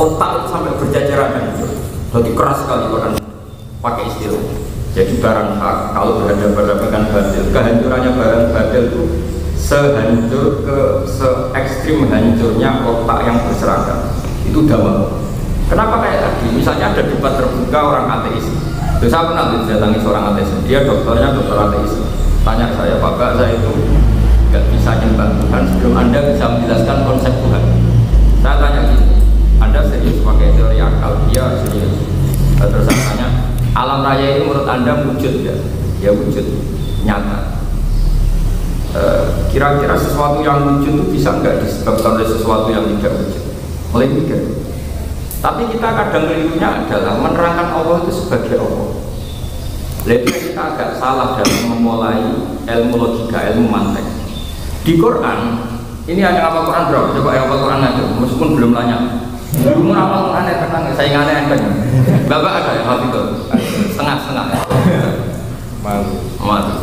otak itu sampai berjajaran hancur. Jadi keras sekali Quran pakai istilah. Jadi barang hak kalau berhadapan dengan batil, kehancurannya barang batil itu se ekstrim hancurnya otak yang berserakan. Itu dakwah. Kenapa kayak tadi? Misalnya ada debat terbuka orang ateis. Terus saya pernah didatangi seorang ateis. Dia dokternya dokter ateis. Tanya saya, Bapak, saya itu nggak bisa nyembah Tuhan sebelum Anda bisa menjelaskan konsep Tuhan. Saya tanya gini, Anda serius pakai teori akal? Dia serius. Terus saya tanya, alam raya ini menurut Anda wujud ya? Ya wujud, nyata. Kira-kira sesuatu yang wujud itu bisa nggak disebabkan oleh sesuatu yang tidak wujud? Mulai mikir. Tapi kita kadang kelirunya adalah menerangkan Allah itu sebagai Allah. Lalu kita agak salah dalam memulai ilmu logika, ilmu mantek. Di Quran, ini hanya apa Quran berapa? Coba yang apa Quran aja, meskipun belum banyak. Belum apa Quran ya, tenang, saya ingatnya kan. Bapak ada yang hal itu, setengah-setengah. Malu.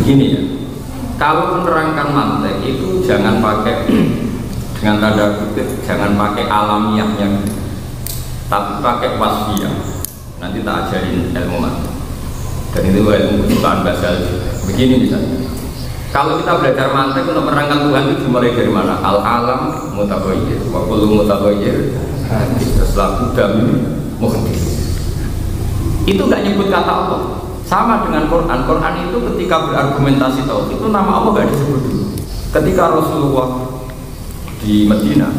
Begini ya, kalau menerangkan mantek itu jangan pakai dengan tanda kutip, jangan pakai alamiahnya, tapi pakai wasfiyah. Nanti tak ajarin ilmu mantek. Dan itu ilmu kesukaan bahasa. Begini misalnya, kalau kita belajar mantek untuk menerangkan Tuhan itu dimulai dari mana? Al-alam mutaghayyir, wa kullu mutaghayyir setelah udam muhdits. Itu nggak nyebut kata Allah. Sama dengan Quran. Quran itu ketika berargumentasi tauhid itu nama Allah nggak disebut dulu. Ketika Rasulullah di Medina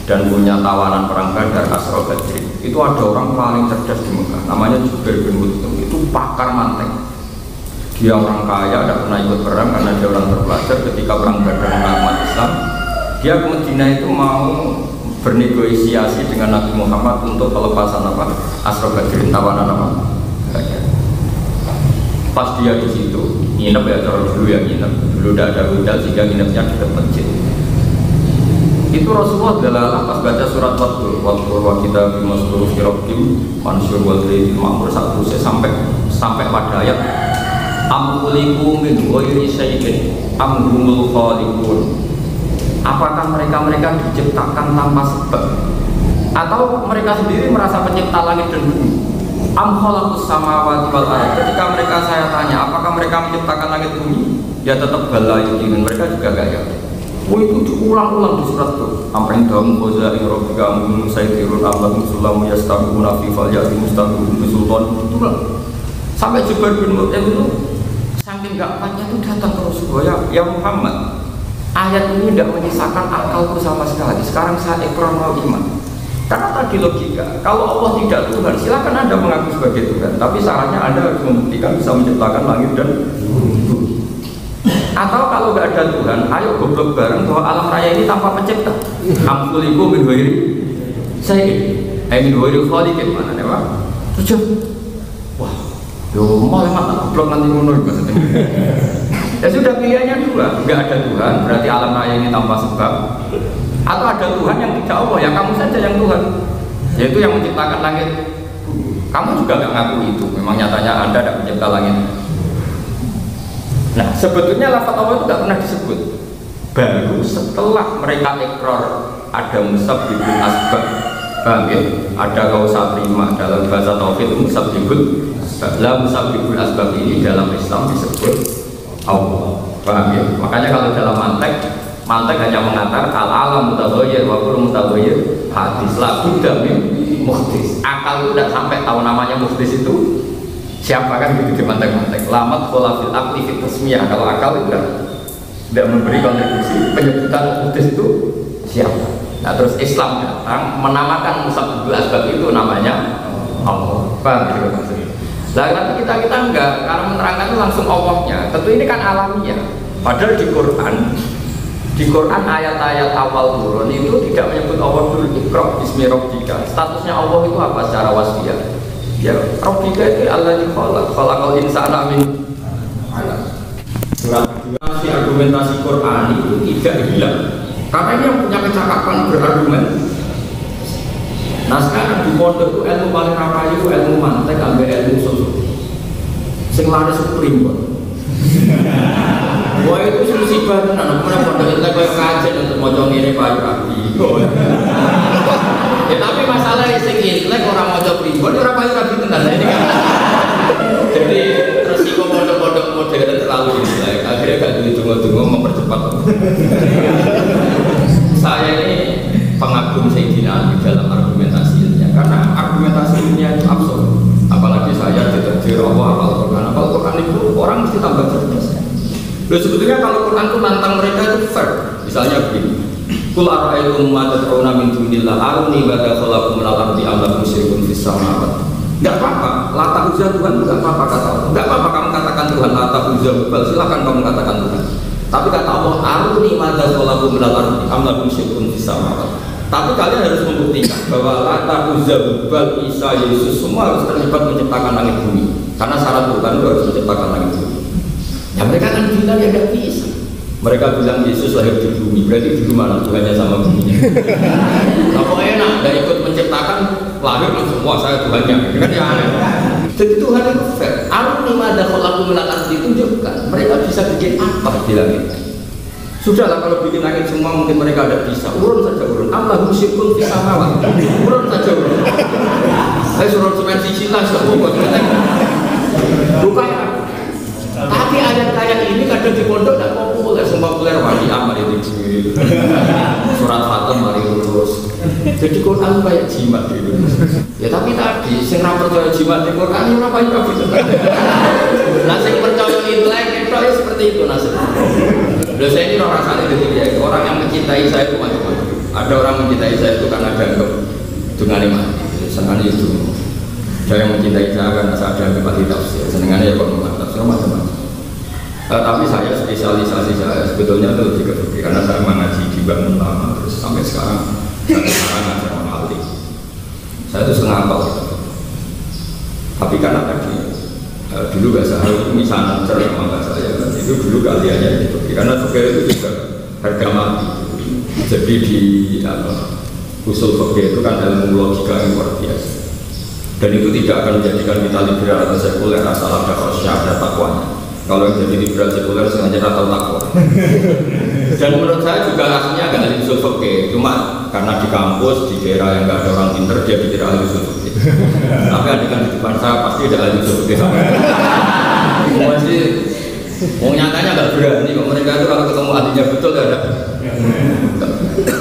dan punya tawanan perang Badar, Asra Badrin, itu ada orang paling cerdas di Mekah, namanya Jubair bin Mut'im. Itu pakar mantek. Dia orang kaya, tidak pernah ikut perang karena dia orang terpelajar. Ketika perang Badar umat Islam, dia ke Medina itu mau bernegosiasi dengan Nabi Muhammad untuk pelepasan apa? Asra Badrin, tawanan apa? Pas dia di situ nginep ya, kalau dulu ya nginep, dulu tidak ada hotel sehingga nginepnya dekat masjid. Itu Rasulullah adalah pas baca surat Waddur wa kita bimasdur firqim mansur wal lail ma'mur satu sampai pada ayat amkuliku min ghairi syai'in amhumul khaliqun. Apakah mereka diciptakan tanpa sebab atau mereka sendiri merasa pencipta langit dan bumi? Am khalaqus samawati wal ardh. Ketika mereka saya tanya apakah mereka menciptakan langit bumi, ya tetap bala yakin, mereka juga gak yakin. Itu diulang-ulang di surat itu. Amrin daum khoza'i rabbika amrun saytirun allahum sulamu yastabiquna fi falyati mustaqim bisultan. Itulah sampai Jubair bin Mut'im itu saking gak kuatnya itu datang ke Rasulullah, ya Muhammad, ayat ini tidak menyisakan akalku sama sekali. Sekarang saya ikrar mau iman. Karena tadi logika, kalau Allah tidak Tuhan, silakan Anda mengaku sebagai Tuhan, tapi syaratnya Anda harus membuktikan bisa menciptakan langit dan bumi. Atau kalau nggak ada Tuhan, ayo goblok bareng bahwa alam raya ini tanpa pencipta. Amkuliku min ghairi syai'in, min ghairi khaliqin, mana nih Pak? Tujuh. Wah, yo mau emang goblok nanti ngono maksudnya. Ya sudah, pilihannya dua, nggak ada Tuhan, berarti alam raya ini tanpa sebab. Atau ada Tuhan yang tidak Allah, ya kamu saja yang Tuhan, yaitu yang menciptakan langit. Kamu juga nggak ngaku itu, memang nyatanya Anda tidak mencipta langit. Nah, sebetulnya lafaz Allah itu tidak pernah disebut. Baru setelah mereka ikrar ada musabbibul asbab, paham ya? Ada kausa terima dalam bahasa tauhid musabbibul asbab. Lah musabbibul asbab ini dalam Islam disebut Allah, paham ya? Makanya kalau dalam mantek hanya mengatakan al-alam mutaghayyir wa kullu mutaghayyir hadis la budda min muhdits. Akal itu tidak sampai tahu namanya muhdits itu siapa, kan gitu di mantek-mantek. Lamat kholafil akli fit tasmiyah. Kalau akal itu tidak memberi kontribusi penyebutan muhdits itu siapa. Nah terus Islam datang menamakan musabbibul asbab itu namanya Allah, paham gitu maksudnya. Nah tapi kita enggak, karena menerangkan itu langsung Allahnya. Tentu ini kan alamiah. Padahal di Quran ayat-ayat awal turun itu tidak menyebut Allah dulu. Iqra bismi rabbika. Statusnya Allah itu apa secara wasfiyah? Ya, rabbika itu Allazi khalaqal insana min 'alaq. Surat 2 si argumentasi Quran itu tidak hilang. Karena ini yang punya kecakapan berargumen. Nah sekarang di pondok itu ilmu paling rapayu itu ilmu mantek ambil ilmu sosok. Sing laris itu primbon. Wah itu musibah tenan, mana pondok kita kayak kajen untuk mocong ini payu rapi. Ya tapi masalah sing intelek orang mocong pribon, orang payu rapi tenan ini kan. Jadi resiko pondok-pondok modern terlalu intelek, akhirnya gak ditunggu-tunggu mempercepat. Saya ini pengagum Sayyidina Ali dalam argumentasinya, karena argumentasinya itu absurd. Apalagi saya ditetir Allah apal Quran itu orang mesti tambah cerdas. Loh sebetulnya kalau Quran itu nantang mereka itu fair. Misalnya begini, Qul ara'aytum ma tad'una min dunillah aruni bada khalaqakum min al-ardi am lakum syirkun fis samawati. Enggak apa-apa, lata uzza Tuhan enggak apa-apa kata Allah. Enggak apa-apa kamu katakan Tuhan lata uzza bal, silakan kamu katakan Tuhan. Tapi kata Allah aruni ma khalaqakum min al-ardi am lakum syirkun fis samawati. Tapi kalian harus membuktikan bahwa lata uzza bal, Isa, Yesus semua harus terlibat menciptakan langit bumi. Karena syarat Tuhan itu harus menciptakan langit bumi. Ya mereka kan bilang ya tidak bisa. Mereka bilang Yesus lahir di bumi, berarti di mana Tuhannya sama buminya? Kalau enak, tidak ikut menciptakan, lahir langsung wah saya Tuhannya, kan ya aneh. Jadi Tuhan itu fair. Aruni ma khalaqakum min al-ardi ditunjukkan. Mereka bisa bikin apa di langit? Sudahlah kalau bikin langit semua mungkin mereka ada bisa. Urun saja urun. Allahum syirkun fis samawati. Urun saja urun. Saya suruh semen sisilah semua buat kita. Bukan. Tapi ayat-ayat ini kadang di pondok tidak populer, populer wali amal itu surat Fatim mari lurus. Jadi Quran kayak jimat gitu. Ya tapi tadi sing ra percaya jimat di Quran ora payu kabeh. Lah sing percaya intelek itu ya seperti itu nasib. Loh saya ini orang sana jadi orang yang mencintai saya itu macam-macam. Ada orang mencintai saya itu karena dianggap dengan mati, senangnya itu. Ada yang mencintai saya karena saya dianggap mati tafsir, senangnya ya kalau tafsir macam-macam. Tapi saya spesialisasi saya sebetulnya itu lebih ke fikih karena saya mengaji di Bangun lama terus sampai sekarang ngajar mahali. Saya itu setengah hafal gitu. Tapi karena tadi dulu bahasa itu misalnya sama bahasa saya itu dulu kaliannya di fikih karena fikih itu juga harga mati. Jadi di usul fikih itu kan ilmu logika yang luar biasa. Dan itu tidak akan menjadikan kita liberal atau sekuler asal ada khusyuk ada takwanya. Kalau yang jadi liberal sekuler sengaja atau takwa. Dan menurut saya juga aslinya agak ahli usul fikih, cuma karena di kampus di daerah yang nggak ada orang pinter dia dikira ahli usul fikih. Tapi adegan di depan saya pasti ada ahli usul fikih. Masih mau nyatanya nggak berani kok mereka itu kalau ketemu ahlinya betul nggak ada.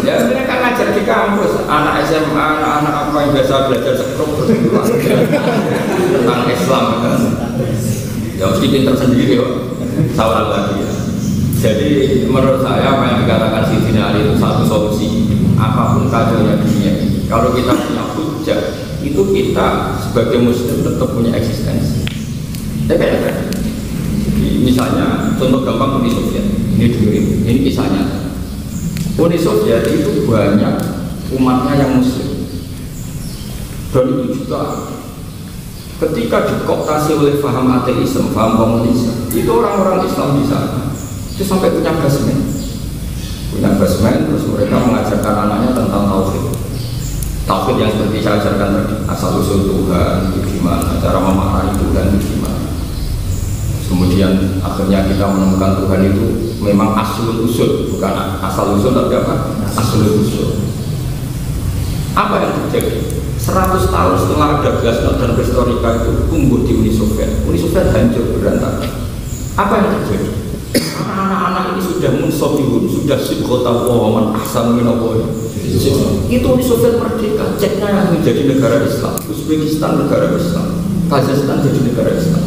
Ya mereka ngajar di kampus, anak SMA, anak-anak apa yang biasa belajar sekrup tentang Islam kan. Ya mesti pinter sendiri kok, seorang lagi ya. Jadi menurut saya apa yang dikatakan Sayyidina Ali itu satu solusi. Apapun kacaunya dunia ini, kalau kita punya hujah, itu kita sebagai muslim tetap punya eksistensi. Misalnya contoh gampang Uni Soviet, ini kisahnya. Uni Soviet itu banyak umatnya yang muslim, dan itu juga ketika dikooptasi oleh paham ateisme, paham komunisme, itu orang-orang Islam di sana itu sampai punya basement, terus mereka mengajarkan anaknya tentang tauhid yang seperti saya ajarkan tadi, asal usul Tuhan itu gimana, cara memahami Tuhan itu gimana. Kemudian akhirnya kita menemukan Tuhan itu memang aslul usul, bukan asal usul tapi apa? Aslul usul. Apa yang terjadi? 100 tahun setelah ada glasnost dan perestroika itu tumbuh di Uni Soviet. Uni Soviet hancur berantakan. Apa yang terjadi? Anak-anak ini sudah munsobihun, sudah sibghota waman ahsan minallah. Itu Uni Soviet merdeka. Ceknya yang menjadi negara Islam, Uzbekistan negara Islam, Kazakhstan jadi negara Islam.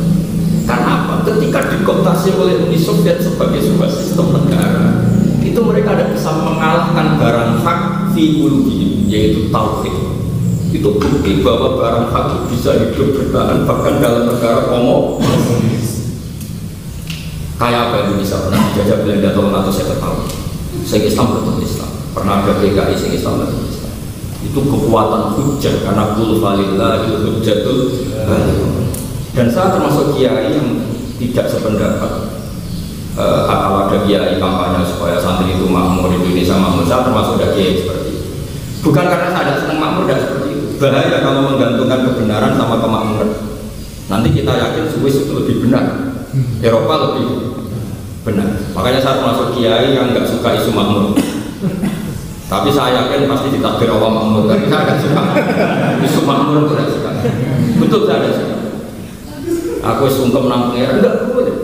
Karena apa? Ketika dikooptasi oleh Uni Soviet sebagai sebuah sistem negara, itu mereka tidak bisa mengalahkan barang hak fi qulubihim, yaitu tauhid. Itu bukti bahwa barang hak bisa hidup bertahan bahkan dalam negara komunis. Kayak apa Indonesia pernah dijajah Belanda tahun atau saya tahu. Sing Islam betul Islam. Pernah ada PKI sing Islam betul Islam. Itu kekuatan hujah karena qul falillahi hujjatul baligh. Dan saya termasuk kiai yang tidak sependapat. Kalau ada kiai kampanye supaya santri itu makmur, Indonesia makmur, saya termasuk ada kiai seperti itu. Bukan karena saya tidak senang makmur, tidak seperti itu. Bahaya kalau menggantungkan kebenaran sama kemakmuran. Nanti kita yakin Swiss itu lebih benar, Eropa lebih benar. Makanya saya termasuk kiai yang nggak suka isu makmur. Tapi saya yakin pasti ditakdir Allah makmur. Tapi saya nggak suka isu makmur, itu nggak suka. Betul saya nggak suka. Aku sungkem nang pengeran nggak boleh.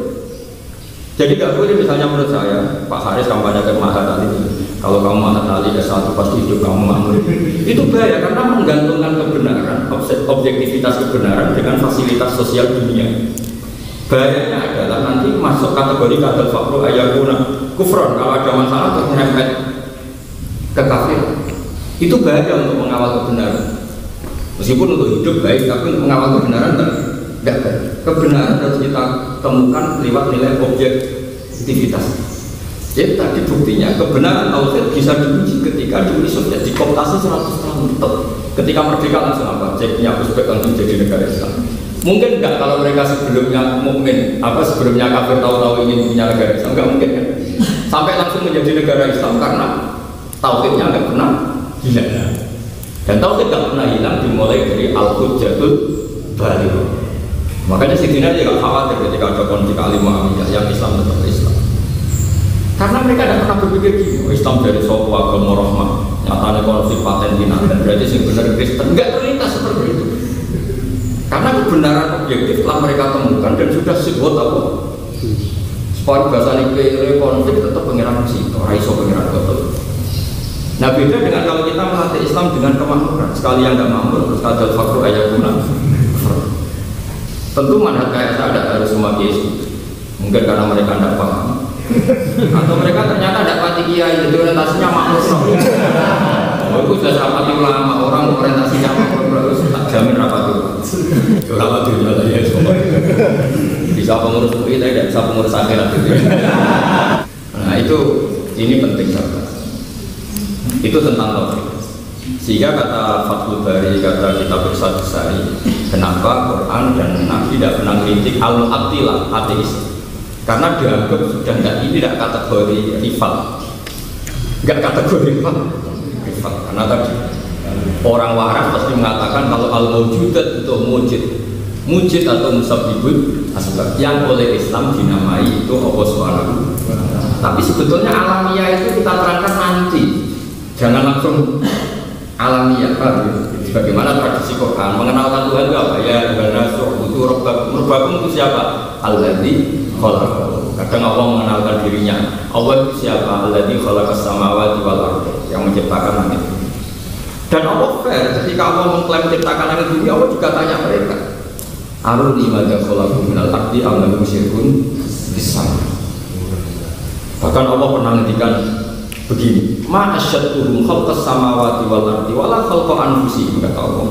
Jadi nggak boleh misalnya menurut saya Pak Haris kampanye ke Mahatali. Kalau kamu Mahatali S1 pasti hidup kamu makmur. Itu bahaya karena menggantungkan kebenaran, objektivitas kebenaran dengan fasilitas sosial dunia. Bahayanya adalah nanti masuk kategori kadal fakru ayakuna kufron. Kalau ada masalah terus nyerempet ke kafir. Itu bahaya untuk mengawal kebenaran. Meskipun untuk hidup baik, tapi untuk mengawal kebenaran tidak baik. Kebenaran harus kita temukan lewat nilai objektivitas. Jadi tadi buktinya kebenaran tauhid bisa diuji ketika di Uni Soviet dikooptasi 100 tahun. Ketika merdeka langsung apa? Ceknya Uzbek langsung jadi negara Islam. Mungkin enggak kalau mereka sebelumnya mukmin, sebelumnya kafir tahu-tahu ingin punya negara Islam, enggak mungkin kan? Sampai langsung menjadi negara Islam karena tauhidnya enggak pernah hilang. Dan tauhid enggak pernah hilang dimulai dari al-hujjatul balighah. Makanya Sidina juga khawatir ketika ada konflik Ali Muawiyah yang Islam tetap Islam. Karena mereka tidak pernah berpikir gini, Islam dari suatu agama rahmah, nyatanya konflik paten binatang, dan berarti yang benar Kristen, enggak terlintas seperti itu. Karena kebenaran objektif telah mereka temukan dan sudah sebut apa? Supaya bahasa ini konflik tetap pengiran situ, raiso pengiran betul. Nah beda dengan kalau kita melatih Islam dengan kemakmuran, sekali yang tidak makmur terus kadal fakru ayakuna. Tentu manhaj kayak saya tidak harus semua kiai, mungkin karena mereka tidak paham. Atau mereka ternyata tidak pati kiai, jadi orientasinya makmur. Oh, itu sudah rapati ulama, orang orientasinya makmur, tak jamin rapati ulama. Rapati ulama ya semua. Bisa pengurus UI, tidak bisa pengurus akhirat gitu. Nah itu, ini penting sahabat. Itu tentang tauhid. Sehingga kata Fathul Bari, kata kitab Irsyadus-Sari, kenapa Quran dan Nabi tidak pernah kritik al-abtilah, ateis? Karena dianggap sudah tidak kategori rival, nggak kategori rival. Karena tadi orang waras pasti mengatakan kalau al-mawjudat itu mujid atau musabbibun asbab yang oleh Islam dinamai itu Allah SWT. Tapi sebetulnya alamiah itu kita terangkan nanti, jangan langsung alamiah. Bagaimana tradisi Quran mengenalkan Tuhan itu apa? Ya Tuhan itu Rabbakum itu siapa? Alladzi khalaqakum. Kadang Allah mengenalkan dirinya. Allah itu siapa? Alladzi khalaqas samawati wal ardh, yang menciptakan langit. Dan Allah fair ketika Allah mengklaim menciptakan langit bumi, Allah juga tanya mereka. Aruni madza khalaqu minal ardi am lahum syirkun fis-sam. Bahkan Allah pernah ngendikan begini, ma asyadduhum khalqas samawati wal ardi wala khalqa anfusihim, kata Allah.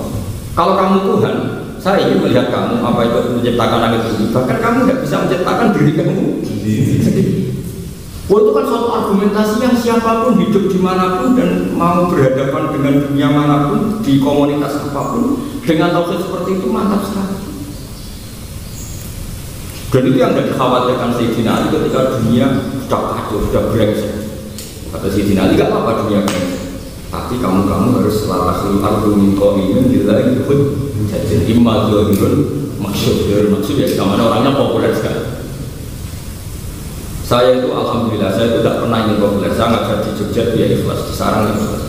Kalau kamu Tuhan, saya ingin melihat kamu apa itu menciptakan langit bumi, bahkan kamu tidak bisa menciptakan diri kamu sendiri. Wah, itu kan suatu argumentasi yang siapapun hidup dimanapun dan mau berhadapan dengan dunia manapun di komunitas apapun dengan tauhid seperti itu mantap sekali. Dan itu yang tidak dikhawatirkan Sayyidina Ali ketika dunia sudah kacau, sudah brengsek. Kata Sayyidina Ali, gak apa-apa dunia brengsek, tapi kamu harus latahul ardu min qawmin billahi yuhud. Jadi imma dzahirun maksud ya mana orangnya populer sekali. Saya itu alhamdulillah, saya itu tidak pernah ingin populer. Saya ngajar di Jogja dia ikhlas, di Sarang ikhlas.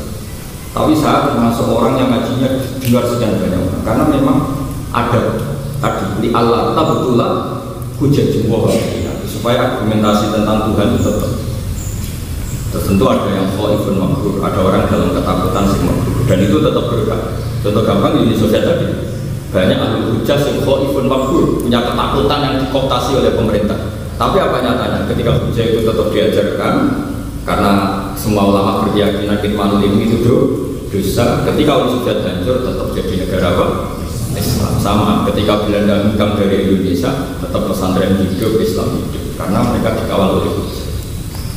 Tapi saya termasuk orang yang ngajinya di luar sekian banyak orang, karena memang ada tadi di Allah tabutullah hujat jumlah supaya argumentasi tentang Tuhan itu tetap. Tentu ada yang khaifun maghfur, ada orang dalam ketakutan sing maghfur, dan itu tetap berkah. Contoh gampang di Indonesia tadi banyak ahli hujah sing khaifun maghfur, punya ketakutan yang dikooptasi oleh pemerintah. Tapi apa nyatanya ketika hujah itu tetap diajarkan, karena semua ulama berkeyakinan kitmanul ilmi itu dosa. Ketika Uni Soviet hancur tetap jadi negara apa? Islam. Sama ketika Belanda hengkang dari Indonesia tetap pesantren hidup, Islam hidup, karena mereka dikawal oleh hujah.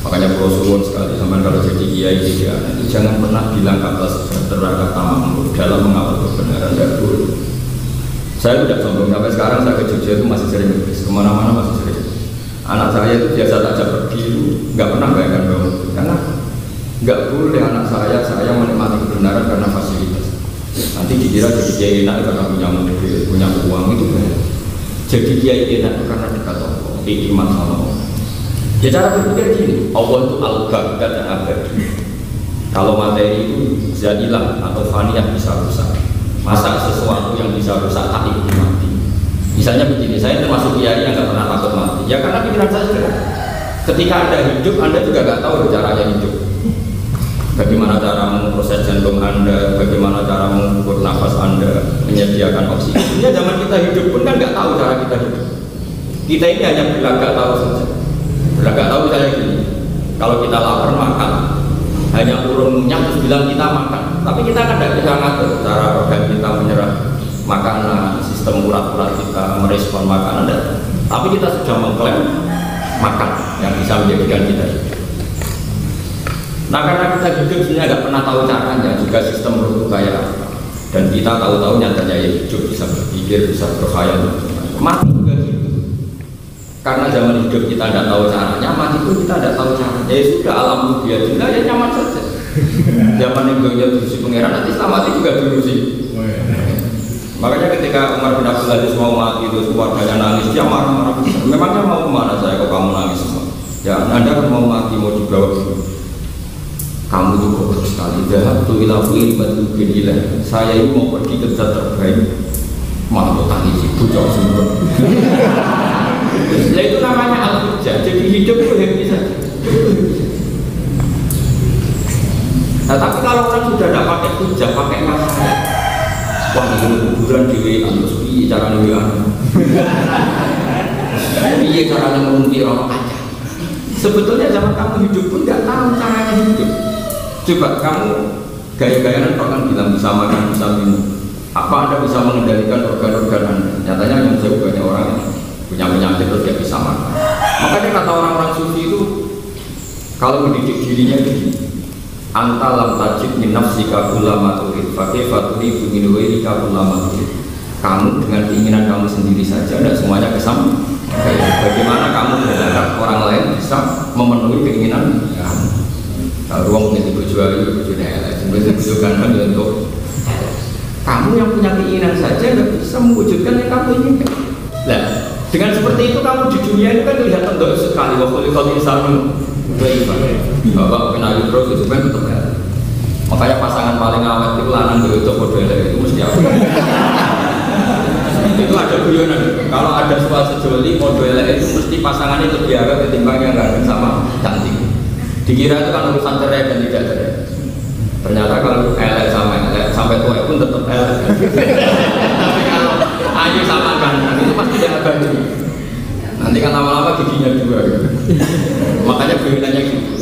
Makanya Pulau Suwon sekali sama kalau jadi kiai itu jangan pernah bilang kata sejahtera, kata makmur dalam mengawal kebenaran, tidak boleh. Saya tidak sombong, sampai sekarang saya ke Jogja itu masih sering nulis, kemana-mana masih sering. Anak saya itu biasa tak pergi, nggak pernah bayangkan bangun, karena nggak boleh anak saya menikmati kebenaran karena fasilitas. Nanti dikira jadi kiai enak karena punya mobil, punya uang, itu banyak. Jadi kiai enak itu karena dekat Allah, iman sama Allah. Ya cara berpikir gini, Allah itu al-baqi dan abadi. Kalau materi itu zailah atau faniyah bisa rusak. Masa sesuatu yang bisa rusak tak ikut mati? Misalnya begini, saya termasuk kiai yang nggak pernah takut mati. Ya karena pikiran saya sederhana. Ketika Anda hidup, Anda juga nggak tahu caranya hidup. Bagaimana cara memproses jantung Anda, bagaimana cara mengukur nafas Anda, menyediakan oksigen. Ya zaman kita hidup pun kan nggak tahu cara kita hidup. Kita ini hanya berlagak tahu saja. Berlagak tahu saya gini. Kalau kita lapar makan, hanya urun ngunyah terus bilang kita makan. Tapi kita kan tidak bisa ngatur cara organ kita menyerap makanan, sistem urat-urat kita merespon makanan. Tapi kita sudah mengklaim makan yang bisa menjadikan kita hidup. Nah karena kita hidup sebenarnya nggak pernah tahu caranya, juga sistem perut kayak apa. Dan kita tahu-tahu nyatanya ya hidup, bisa berpikir, bisa berkhayal. Mati juga gitu. Karena zaman hidup kita tidak tahu caranya, mati pun kita tidak tahu caranya. Ya sudah alam biadillah ya nyaman saja. Zaman yang dunia diurusi pangeran, nanti setelah mati juga diurusi. Makanya ketika Umar bin Abdul Aziz mau mati itu keluarganya nangis, dia marah-marah. Memangnya mau kemana saya kalau kamu nangis semua? Ya Anda kan mau mati mau dibawa dulu. Kamu itu goblok sekali. Dahab tu ila fu'il batu ginilah. Saya ini mau pergi ke zat terbaik. Malah mau tangis ibu jauh semua. Ya itu namanya al-hujjah. Jadi hidup itu happy saja. Nah tapi kalau orang sudah tidak pakai hujjah, pakai masalah. Wah ini kuburan di terus piye caranya wian. Piye caranya mengumpi orang aja. Sebetulnya zaman kamu hidup pun nggak tahu caranya hidup. Coba kamu gaya-gayaan orang bilang bisa makan, bisa minum. Apa Anda bisa mengendalikan organ-organ Anda? Nyatanya yang jauh banyak orang yang punya penyakit terus dia bisa makan. Makanya kata orang-orang sufi itu kalau mendidik dirinya itu anta lam tajid min nafsika ulama turid fakaifa turidu min ghairika ulama turid. Kamu dengan keinginan kamu sendiri saja tidak semuanya kesam. Bagaimana kamu berharap orang lain bisa memenuhi keinginan kamu? Ruang menjadi berjuang itu berjuangnya sebenarnya berjuangkan untuk kamu yang punya keinginan saja nggak bisa mewujudkan yang kamu inginkan. Nah, dengan seperti itu kamu di dunia itu kan kelihatan doa sekali. Waktu kalau misalnya bapak kenali terus itu kan tetap ya. Makanya pasangan paling awet itu lanang itu model itu mesti apa? Itu ada guyonan. Kalau ada soal sejoli model itu mesti pasangannya lebih awet ketimbang yang ganteng sama cantik. Dikira itu kan urusan cerai dan tidak cerai. Ternyata kalau elek sama elek sampai tua pun tetap elek. Tapi kalau ayu sama ganteng itu pasti dia abadi. Nanti kan lama-lama giginya dua. Gitu. Makanya bedanya gitu.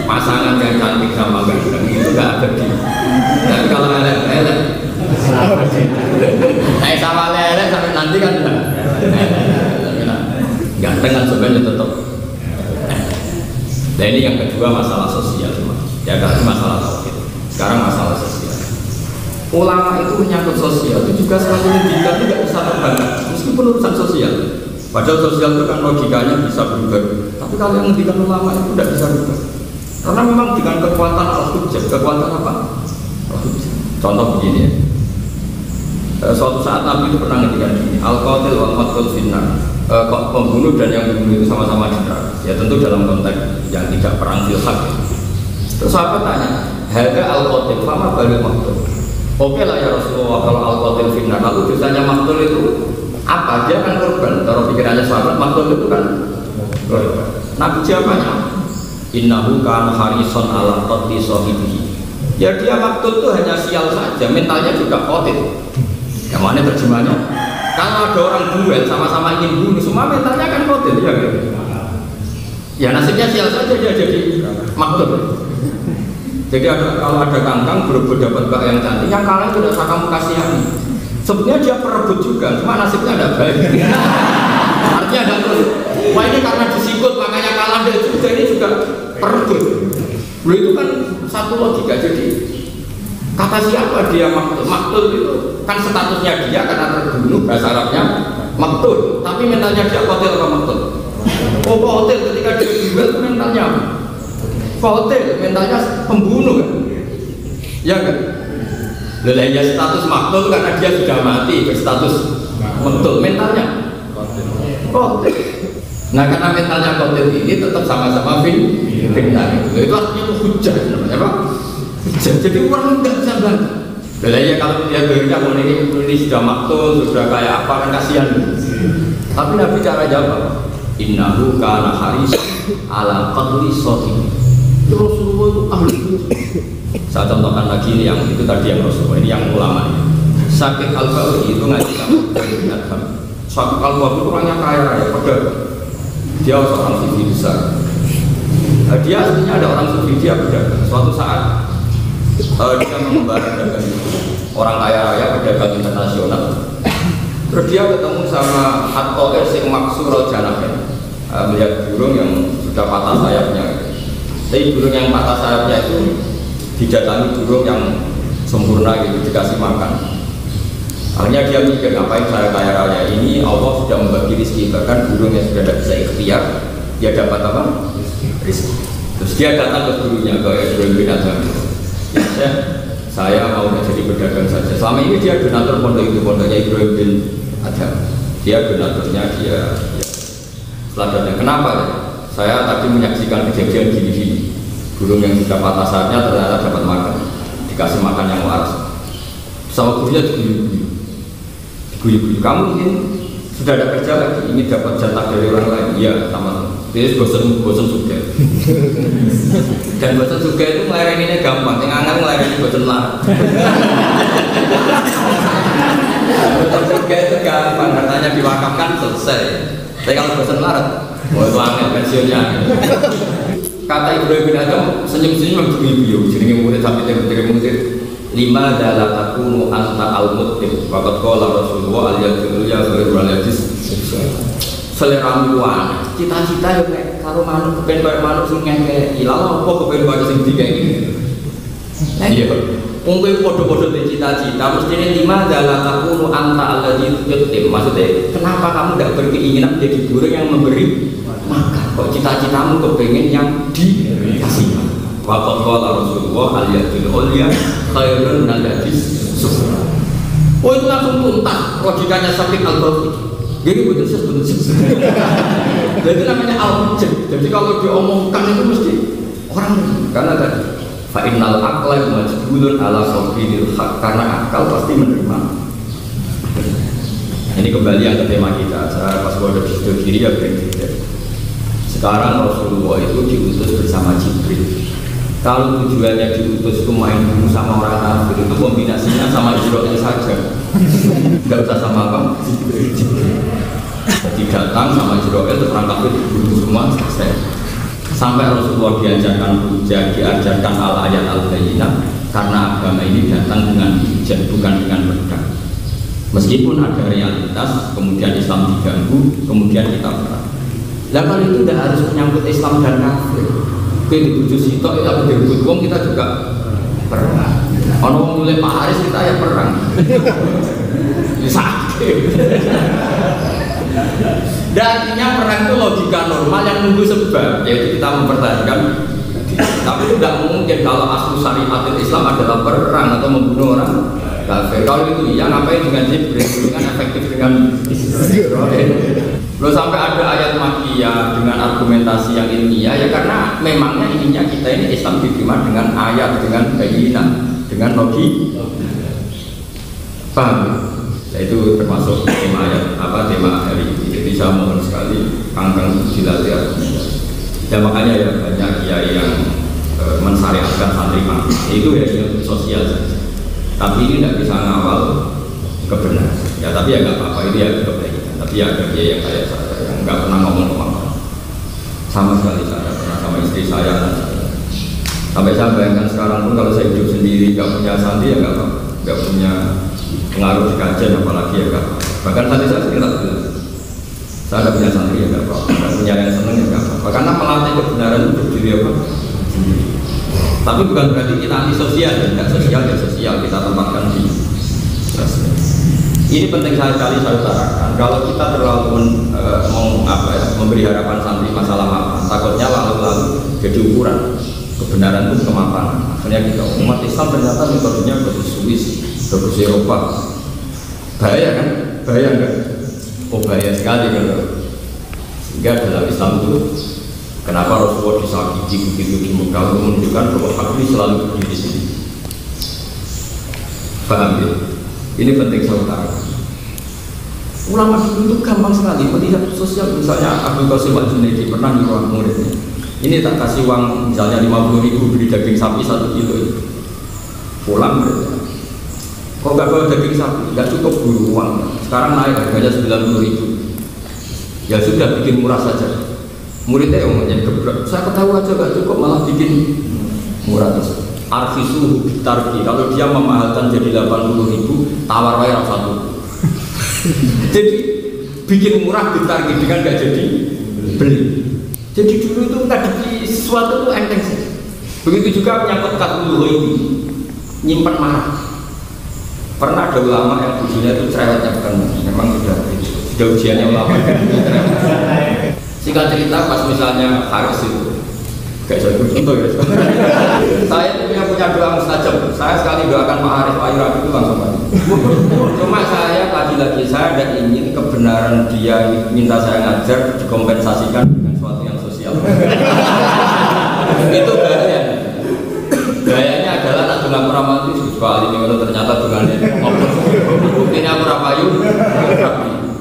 Pasangan yang cantik sama ganteng itu nggak abadi. Tapi kalau elek saya sama elek sampai nanti kan ganteng kan sebenarnya tetap. Nah ini yang kedua masalah sosial cuma. Ya tadi masalah tauhid. Sekarang masalah sosial. Ulama itu menyangkut sosial itu juga selalu mendidik tidak bisa terbantah meskipun urusan sosial. Padahal sosial itu kan logikanya bisa berubah. Tapi kalau yang mendidik ulama itu tidak bisa berubah. Karena memang dengan kekuatan al-hujjah, kekuatan apa? Al-hujjah. Contoh begini ya. Suatu saat Nabi itu pernah ngendikan gini, al-qatil wal maqtul finnar. Pembunuh dan yang dibunuh itu sama-sama di neraka. Ya tentu dalam konteks yang tidak perang filhaq. Terus sahabat tanya, "Hadza al-qatil fama balil maqtul?" Oke lah ya Rasulullah, kalau al-qatil finnar, lalu dosanya maqtul itu apa? Dia kan korban. Kalau pikirannya sahabat, maqtul itu kan korban. Nabi jawabannya, "Innahu kana harisan ala qatli sahibihi." Ya dia maqtul itu hanya sial saja, mentalnya juga qatil. Yang mana terjemahnya? Kalau ada orang duel sama-sama ingin bunuh, semua mentalnya kan qatil ya gitu. Ya nasibnya sial saja dia jadi maqtul. Jadi kalau ada kangkang berebut dapat mbak yang cantik, yang kalah tidak usah kamu kasihani. Sebenarnya dia perebut juga, cuma nasibnya tidak baik. Artinya ada terus. Wah ini karena disikut makanya kalah dia juga, ini juga perebut. Beliau itu kan satu logika. Jadi kata siapa dia maktul? Maktul itu kan statusnya dia karena terbunuh, bahasa Arabnya maktul. Tapi mentalnya dia qatil atau maktul? Oh qatil ketika dia duel mentalnya qatil, mentalnya pembunuh kan? Ya kan? Lelahnya status maktul karena dia sudah mati berstatus maktul, mentalnya qatil. Nah karena mentalnya Qatil ini tetap sama-sama fitnah itu artinya itu hujah namanya apa? Hujah. Jadi orang tidak bisa bantah. Bedanya kalau dia berkata ini sudah maktul, sudah kayak apa kan kasihan. Tapi Nabi cara jawab, innahu kana haris ala qatli sahih. Rasulullah itu ahli. Saya contohkan lagi ini yang itu tadi yang Rasulullah ini yang ulama. Sakit al-Bawi itu ngaji sama Sakit al-Bawi itu orangnya kaya raya, pedagang. Dia seorang sufi besar. Dia aslinya ada orang sufi, dia pedagang. Suatu saat dia mengembara dagang orang kaya raya, pedagang internasional. Terus dia ketemu sama At-Ta'ir sing maksur janahnya, melihat burung yang sudah patah sayapnya. Tapi burung yang patah sayapnya itu didatangi burung yang sempurna gitu, dikasih makan. Akhirnya dia mikir, ngapain saya kaya raya ini, Allah sudah membagi rezeki, bahkan burung yang sudah tidak bisa ikhtiar, dia dapat apa? Rezeki. Terus dia datang ke gurunya, ke Ibrahim bin Adham. Ya, saya mau jadi pedagang saja. Selama ini dia donatur pondok itu, pondoknya Ibrahim bin Adham. Dia donaturnya, dia ya. Setelah datang, kenapa? Saya tadi menyaksikan kejadian gini-gini. Burung yang sudah patah sayapnya ternyata dapat makan, dikasih makan yang waras. Sama gurunya guyu-guyu, kamu mungkin sudah ada kerja lagi, ingin dapat jatah dari orang lain. Iya, sama. Jadi bosan juga. Dan bosan juga itu ngelareninnya gampang, yang angan ngelarenin bosan lah. Bosan juga itu gampang, katanya diwakafkan selesai. Tapi kalau bosan larat, mau itu angin pensiunnya. Kata Ibrahim bin Adham senyum-senyum guyu-guyu, jadi murid sampai murid. Lima adalah takunu anta al-mutib waqad qala Rasulullah al-yadul ya khairul al-yadis seleramu wae cita-cita yo nek karo manuk kepen koyo manuk sing ngeke ilal apa kepen koyo sing dikeki iya wong kowe padha-padha cita-cita mestine lima adalah takunu anta al-yadis yutib maksudnya kenapa kamu tidak berkeinginan jadi burung yang memberi makan kok cita-citamu kepengen yang dikasih waqad qala Rasulullah al-yadul ulya khairun minal yadis sufla. Oh itu langsung tuntas logikanya Sakit al-Bawi. Jadi betul sih. Jadi namanya al-hujjah. Jadi kalau diomongkan itu mesti orang karena tadi fa innal aqla majbulun ala sawfil haq karena akal pasti menerima. Ini kembali yang ke tema kita. Saya pas ada di studio kiri ya berikutnya. Sekarang Rasulullah itu diutus bersama Jibril. Kalau tujuannya diutus itu main dulu sama orang kafir itu kombinasinya sama Israel saja, nggak usah sama apa? Jadi datang sama Israel itu orang kafir dibunuh semua selesai. Sampai Rasulullah diajarkan hujah, diajarkan al-ayat al-bayyinah karena agama ini datang dengan hujah bukan dengan pedang. Meskipun ada realitas, kemudian Islam diganggu, kemudian kita perang. Nah kalau itu tidak harus menyangkut Islam dan kafir. Di bujuk sitok itu apa direbut wong kita juga perang. Ono wong nyulik Pak Haris kita ya perang. Sakit. Dan artinya perang itu logika normal yang nunggu sebab, yaitu kita mempertahankan. Tapi itu tidak mungkin kalau asal syariat Islam adalah perang atau membunuh orang kafir. Kalau itu ya ngapain dengan Jibril dengan efektif dengan Loh sampai ada ayat makiyah dengan argumentasi yang ilmiah ya karena memangnya ininya kita ini Islam diterima dengan ayat, dengan bayyinah, dengan logik. Paham? Ya, itu termasuk tema ayat tema hari ini. Jadi saya mohon sekali kangkang dilatih argumentasi. Ya makanya ya banyak kiai yang mensyariatkan santri mati. Itu ya untuk sosial saja. Tapi ini tidak bisa ngawal kebenaran. Ya tapi ya nggak apa-apa ini ya kebaikan. Tapi ada dia yang kayak saya yang nggak pernah ngomong kemana sama sekali saya pernah sama istri saya sampai saya bayangkan sekarang pun kalau saya hidup sendiri nggak punya santri ya nggak punya pengaruh di kajian apalagi ya nggak bahkan tadi saya sendiri tak bilang saya nggak punya santri ya nggak punya yang seneng ya nggak apa karena melatih kebenaran untuk diri apa sendiri tapi bukan berarti kita anti sosial ya nggak sosial ya sosial kita tempatkan di sosial. Ini penting sekali saya utarakan. Kalau kita terlalu memberi harapan santri masalah mapan, takutnya lalu jadi ukuran kebenaran itu kemapanan. Akhirnya kita umat Islam ternyata metodenya bagus Swiss, bagus Eropa. Bahaya kan? Bahaya enggak? Oh bahaya sekali kalau Sehingga dalam Islam itu kenapa Rasulullah disakiti begitu di Mekah menunjukkan bahwa Habib selalu berdiri di sini. Paham ya? Ini penting saya utarakan. Ulama dulu itu gampang sekali melihat sosial. Misalnya Abdul Qasim Al-Junaidi pernah nyuruh muridnya, ini tak kasih uang misalnya 50.000 beli daging sapi 1 kilo itu. Pulang muridnya, kok gak bawa daging sapi? Gak cukup dulu uang. Sekarang naik harganya 90.000. Ya sudah, bikin murah saja. Muridnya ngomongnya geblek, saya ketahui aja gak cukup malah bikin murah terus. Arfisuhu bitarki, kalau dia memahalkan jadi 80.000, tawar wayar 1. Jadi bikin murah bitarki dengan gak jadi beli. Jadi dulu itu ngadepi sesuatu itu enteng sih. Begitu juga menyangkut katul ini, nyimpan marah. Pernah ada ulama yang bujunya itu cerewetnya bukan, memang sudah ujiannya ulama. Singkat cerita pas misalnya Haris itu, gak bisa contoh ya. Saya itu punya doa mustajab. Saya sekali doakan Pak Haris, Pak Ira itu langsung mati. Cuma saya lagi-lagi saya tidak ingin kebenaran dia minta saya ngajar dikompensasikan dengan sesuatu yang sosial. Itu bahaya. Gayanya adalah nak dengan peramal itu juga alim itu ternyata dengannya. Buktinya aku rapayu.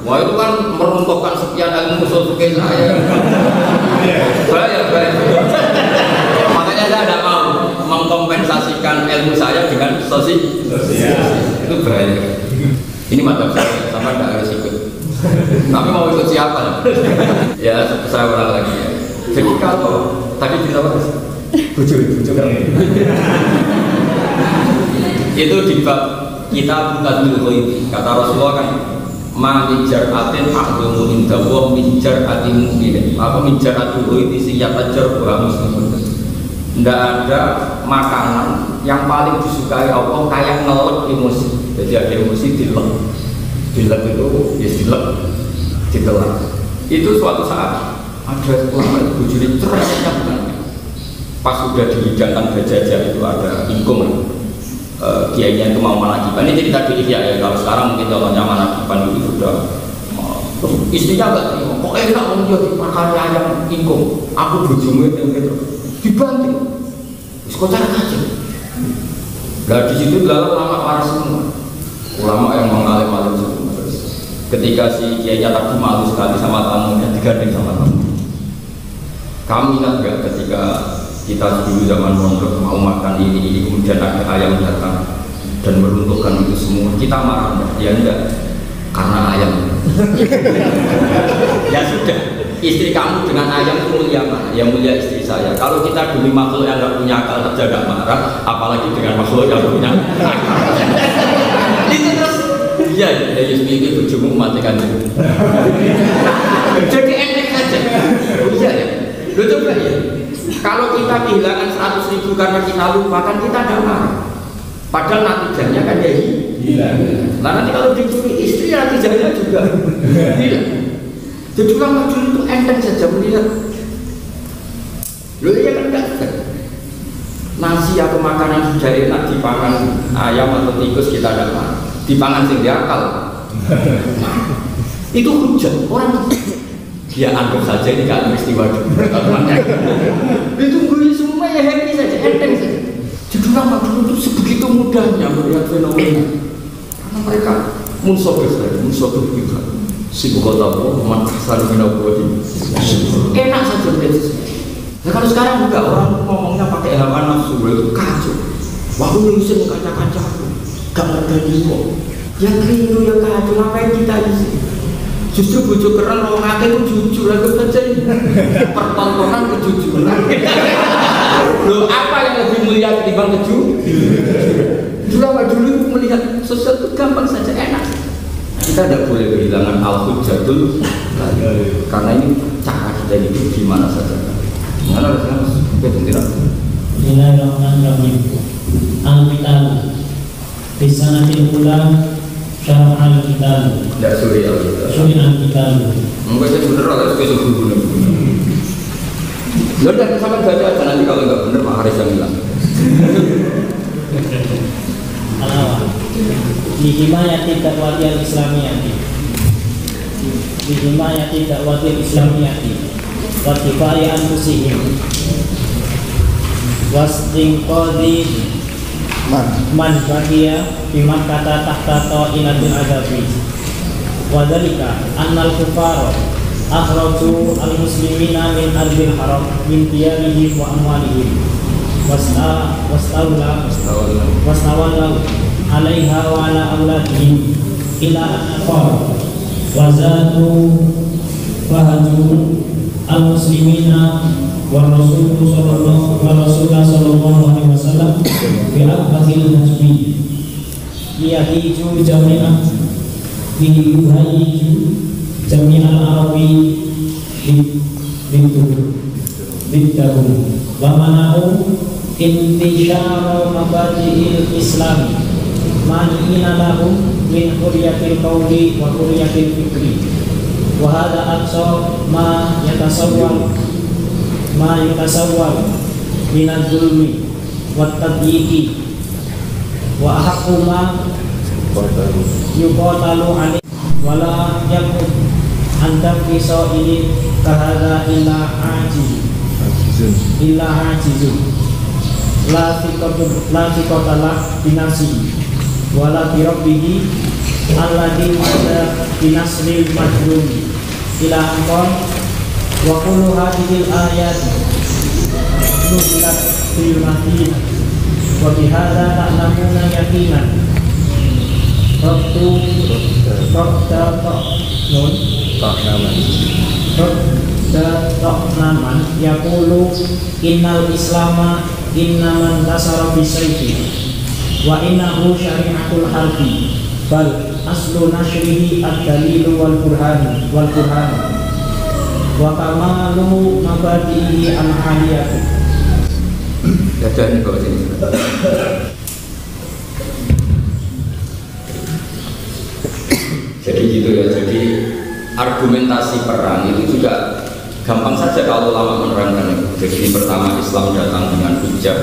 Wah itu kan meruntuhkan sekian ilmu usul fikih saya. Bahaya. Makanya saya tidak mau mengkompensasikan ilmu saya dengan sosial. Itu bahaya. Ini mantap saya, sama tidak harus ikut. Tapi mau ikut siapa? Ya saya ulang lagi ya. Jadi kalau tadi kita bahas bujur itu di bab kita bukan dulu kata Rasulullah kan mijar atin ahlumu indawo mijar atin mukmin apa mijar atin itu siap ajar buah muslimun. Tidak ada makanan yang paling disukai Allah kayak ngelek emosi. Jadi ada emosi dilek itu ya ditelan. Itu suatu saat ada ulama itu bujuri cerasnya bukan. Pas sudah dihidangkan gajah itu ada ingkung kiainya itu mau manakiban. Ini cerita di ya kalau sekarang mungkin contohnya manakiban itu sudah terus istrinya nggak terima kok enak mau jadi makan ayam ingkung aku bojomu itu dibanting sekocar aja. Nah di situ lalu ulama waras semua, ulama yang mengalim-alim semua. Ketika si kiainya tadi malu sekali sama tamunya digandeng sama tamu. Kami ingat nggak ketika kita dulu zaman pondok mau makan ini kemudian ada ayam datang dan meruntuhkan itu semua, kita marah enggak? Ya enggak, karena ayam. Ya sudah, istri kamu dengan ayam itu mulia mana? Ya mulia istri saya. Kalau kita demi makhluk yang nggak punya akal saja nggak marah, apalagi dengan makhluk yang punya akal. Itu terus, iya ya Yusmi itu bujumu matikan itu. Jadi enak saja. Iya ya, lu coba ya. Kalau kita kehilangan 100.000 karena kita lupa kan kita tidak marah. Padahal natijahnya kan ya hilang. Nah nanti kalau dicuri istri natijahnya juga hilang. Jadi ulama dulu itu enteng saja melihat. Loh ya kan enggak. Nasi atau makanan sudah enak dipangan ayam atau tikus kita tidak marah. Dipangan sing diakal. Itu hujan orang. Dia anggap saja ini gak peristiwa itu gue semua ya happy saja, enteng saja. Jadi ulama dulu itu sebegitu mudahnya melihat fenomena karena mereka munsabih kita sibukota umat selalu menabuhi enak saja melihat. Nah kalau sekarang enggak, orang ngomongnya pakai hawa nafsu itu kacau. Waktu nulisin kaca-kaca gak ngerti kok yang keliru ya kacau, ngapain kita di sini? Justru bojo keren orang ngake itu jujur aku saja ini pertontonan kejujuran. Loh apa yang lebih mulia ketimbang kejujuran? Dulu melihat sosial itu gampang saja, enak. Kita tidak boleh kehilangan al-hujjatul karena ini cara kita hidup di mana saja. Mana rasanya betul-betul. Bismillahirrahmanirrahim. Al-Kitab bisa nanti ulang syarah al-kitab. Tidak suri al-kitab. Suri al-kitab. Mungkin bener atau besok dulu. Lo udah sama baca aja nanti kalau nggak bener Pak Haris yang bilang. Di himayati dakwah Islamiyah. bi himayati da'watil islamiyati wa tifai anfusihim wastinqadi man baqiya biman kata tahta ta'inatul adabi wa dzalika annal kufara akhraju al-muslimina min ardil haram min diyarihim wa amwalihim wastawallahu alaiha wa ala auladihim ila an-nafar wa zatu fahaju al-muslimina wa rasulullah sallallahu alaihi wasallam fi aqbatil najmi liyahiju jami'an liyuhayiju jami'al arabi biddahu wa mana'u intishara mabadi'il islami mani'ina lahum min hurriyatil qawli wa hurriyatil fikri wa hadha aqsa ma yatasawwar minal zulmi wat tadyiqi wa ahaqqu ma yuqatalu alaihi wala yakun anta bisa ini kahada illa ajizun la fiqatalah binasi wala birabbihi alladhi ada binasril majrum ila angkon wa kullu hadhil ayat nuzilat fil madinah wa bihadza ta'lamuna yaqinan Ta'naman yaqulu innal islama innaman tasara bisayfi wa innahu syari'atul harbi bal aslu nashrihi ad-dalilu wal burhan wa kamalu mabadihi al-aliyah. Jadi kok sini. Jadi gitu ya, jadi argumentasi perang itu juga gampang saja kalau ulama menerangkan itu. Jadi pertama Islam datang dengan hujah,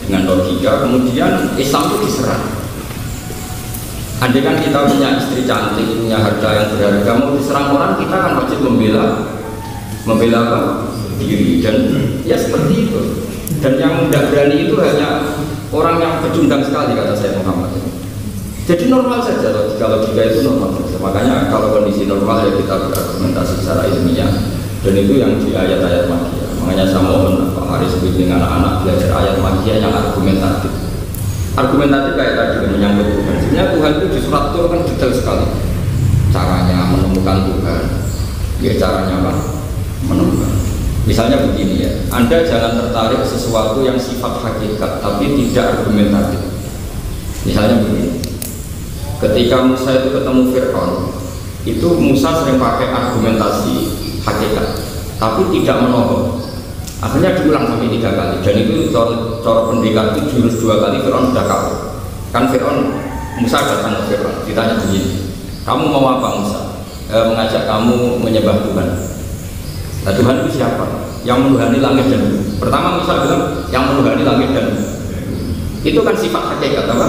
dengan logika, kemudian Islam itu diserang. Andai kan kita punya istri cantik, punya harta yang berharga, mau diserang orang, kita kan wajib membela apa? Diri, dan ya seperti itu. Dan yang tidak berani itu hanya orang yang pecundang sekali, kata saya Muhammad. Jadi normal saja, logika itu normal saja. Makanya kalau kondisi normal ya kita berargumentasi secara ilmiah, dan itu yang di ayat-ayat magia. Makanya saya mohon Pak Haris dengan anak-anak belajar ayat magia yang argumentatif. Argumentatif kayak tadi menyangkut Tuhan. Sebenarnya Tuhan itu di surat Tur kan detail sekali. Caranya menemukan Tuhan, ya caranya apa? Menemukan. Misalnya begini ya, Anda jangan tertarik sesuatu yang sifat hakikat tapi tidak argumentatif. Misalnya begini, ketika Musa itu ketemu Fir'aun, itu Musa sering pakai argumentasi hakikat tapi tidak menohok. Akhirnya diulang sampai 3 kali, dan itu cara pendekar itu jurus 2 kali Fir'aun sudah kabur. Kan Fir'aun, Musa datang ke Fir'aun, ditanya begini, kamu mau apa Musa? Mengajak kamu menyembah Tuhan. Nah Tuhan itu siapa? Yang menuhani langit dan bumi. Pertama Musa bilang yang menuhani langit dan bumi. Itu kan sifat hakikat apa?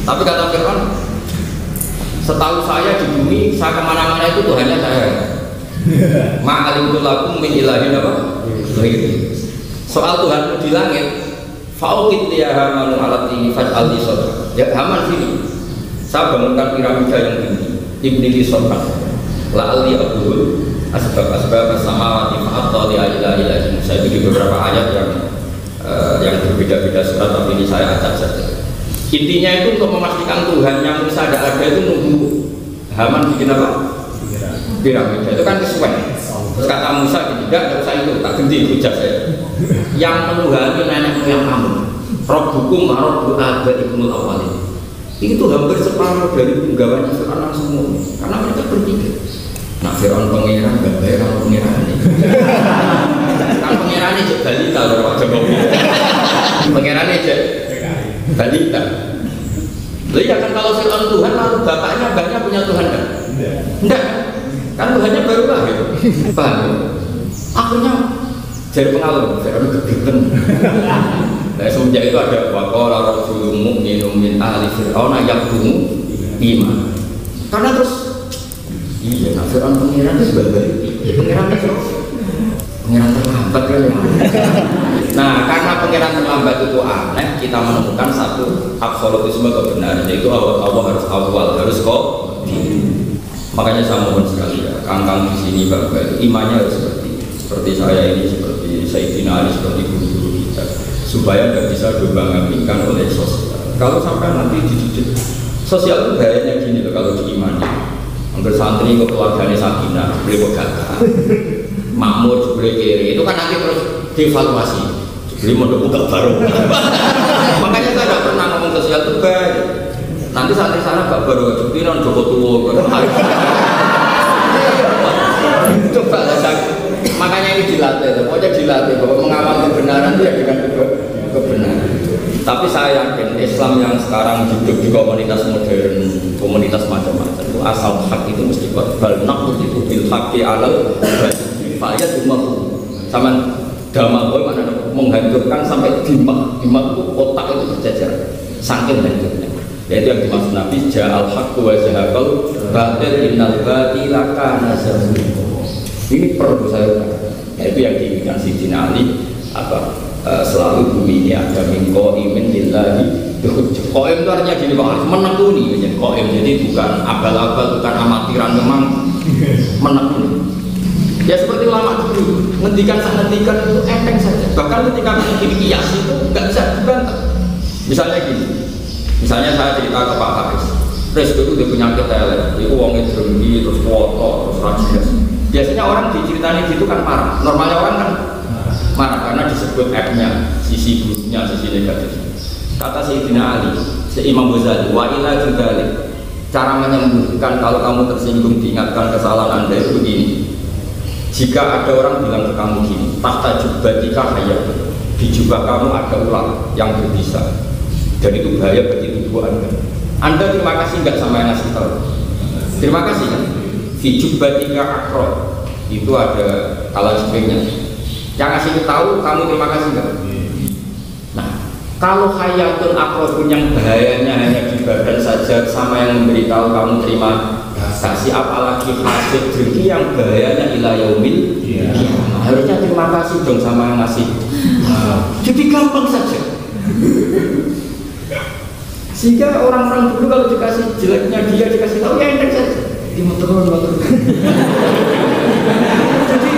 Tapi kata Fir'aun, setahu saya di bumi, saya kemana-mana itu Tuhannya saya. Ma'alimtu lakum min ilahin apa? Soal Tuhan di langit, fa'ukit liya hamanu alat ini faj'al di sodra. Ya Haman sini, saya bangunkan piramida yang tinggi, ibni di sodra. La'ali abdul asbab samawati fa'abtali ilahi Musa. Itu di beberapa ayat yang berbeda-beda surat, tapi ini saya acak saja. Intinya itu untuk memastikan Tuhan yang Musa tidak ada itu nunggu Haman bikin apa? Piramida. Itu kan kesuwen. Terus kata Musa, tidak usah itu, tak ganti hujah saya. Yang menuhani nenek moyang kamu, Rabbukum wa Rabbu abaikumul awwalin. Itu hampir separuh dari penggawaannya Fir'aun semua. Karena mereka berpikir, nah Fir'aun pengiran, gak bayar kalau pengiran ini. Kan pengiran ini cek balita loh Pak Jokowi. Pengiran ini cek balita. Loh iya kan kalau Fir'aun Tuhan, lalu bapaknya banyak punya Tuhan kan? Enggak. Kan Tuhannya baru lahir, paham? Akhirnya jadi pengaruh, Fir'aun kegiatan. Nah semenjak itu ada waqala rasulun mu'minun min ahli Fir'aun yaqdumu iman. Karena terus Iya, nah Fir'aun pengiran itu balik. Pengiran itu pengiran terlambat kan ya. Nah, karena pengiran terlambat itu aneh, kita menemukan satu absolutisme kebenaran, yaitu Allah harus awal, harus kok. Makanya saya mohon sekali ya, kang-kang di sini Bapak, imannya harus seperti saya ini, seperti Sayyidina Ali, seperti guru-guru kita, supaya nggak bisa diobang-abingkan oleh sosial. Kalau sampai nanti dididik sosial itu bahayanya gini loh kalau diimani. Hampir santri ke keluarganya Sakinah, boleh berkata makmur, boleh kiri, itu kan nanti terus dievaluasi. Beli mau buka baru. Makanya saya tidak pernah ngomong sosial itu baik. Nanti santri sana gak baru jumpiran Joko Tua. Coba makanya ini dilatih, pokoknya dilatih bahwa mengawal kebenaran itu ya dengan kebenaran. Tapi saya yakin Islam yang sekarang hidup di komunitas modern, komunitas macam-macam itu asal hak itu mesti kuat. Bal naqut itu bil haqqi alal fa'ayat umahu. Sama damai mana menghancurkan sampai dimak itu otak itu berjajar. Saking hancurnya. Yaitu yang dimaksud Nabi ja'al haqqu wa zahaqal batil innal batila kana zahuqa. Ini perlu saya katakan. Yaitu yang diinginkan Sayyidina Ali selalu bumi ini ada min qa'imin lillahi bihujjah. Qa'im itu artinya gini Pak, menekuni ya. Qa'im jadi bukan abal-abal, bukan amatiran, memang menekuni. Ya seperti ulama dulu, ngendikan itu enteng saja. Bahkan ketika menghukumi kias itu nggak bisa dibantah. Misalnya gini, misalnya saya cerita ke Pak Haris, itu dia penyakit teler, itu uangnya drengki, terus foto, terus rajin. Biasanya orang diceritain gitu kan marah. Normalnya orang kan marah karena disebut F-nya, sisi buruknya, sisi negatifnya. Kata Sayyidina Ali, Imam Ghazali, wa ila dzalik. Cara menyembuhkan kalau kamu tersinggung diingatkan kesalahan Anda itu begini. Jika ada orang bilang ke kamu gini, tahta jubbatika hayat, di jubah kamu ada ular yang berbisa, dan itu bahaya bagi tubuh Anda. Anda terima kasih nggak sama yang ngasih tahu? Terima kasih kan? Fi jubbatika akro, itu ada kalajibnya. Yang ngasih tahu kamu terima kasih nggak? Nah, kalau hayatun akrobun yang bahayanya hanya di badan saja sama yang memberitahu kamu terima kasih, apalagi hasil dengki yang bahayanya ila yaumil harusnya terima kasih dong sama yang ngasih. Jadi gampang saja. Sehingga orang-orang dulu kalau dikasih jeleknya dia dikasih tahu ya enteng saja. Dimotong. Jadi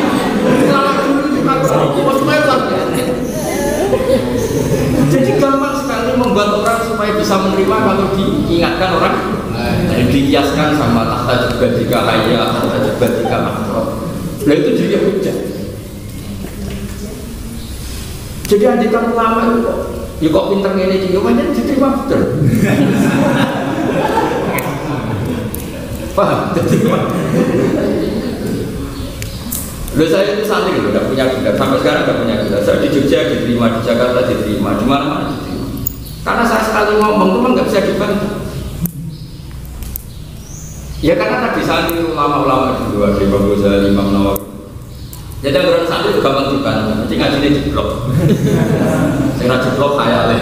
selama dulu juga jadi gampang sekali membuat orang supaya bisa menerima kalau diingatkan orang, dikiaskan sama tahta jubbatika hayya, tahta jubbatika makro. Nah itu jadi hujah. Jadi andikan ulama itu kok, ya kok pinter ngene iki, yo pancen diterima betul. Paham? Loh saya itu santri loh, tidak punya gelar, sampai sekarang tidak punya gelar. Saya di Jogja diterima, di Jakarta diterima, di mana-mana diterima. Karena saya sekali ngomong itu nggak bisa dibantah. Ya karena tadi santri ulama-ulama di luar, Imam Ghazali, Imam Nawawi. Jadi orang santri itu gampang dibantah, nanti ngajinya jeblok. Saya jeblok khayalnya.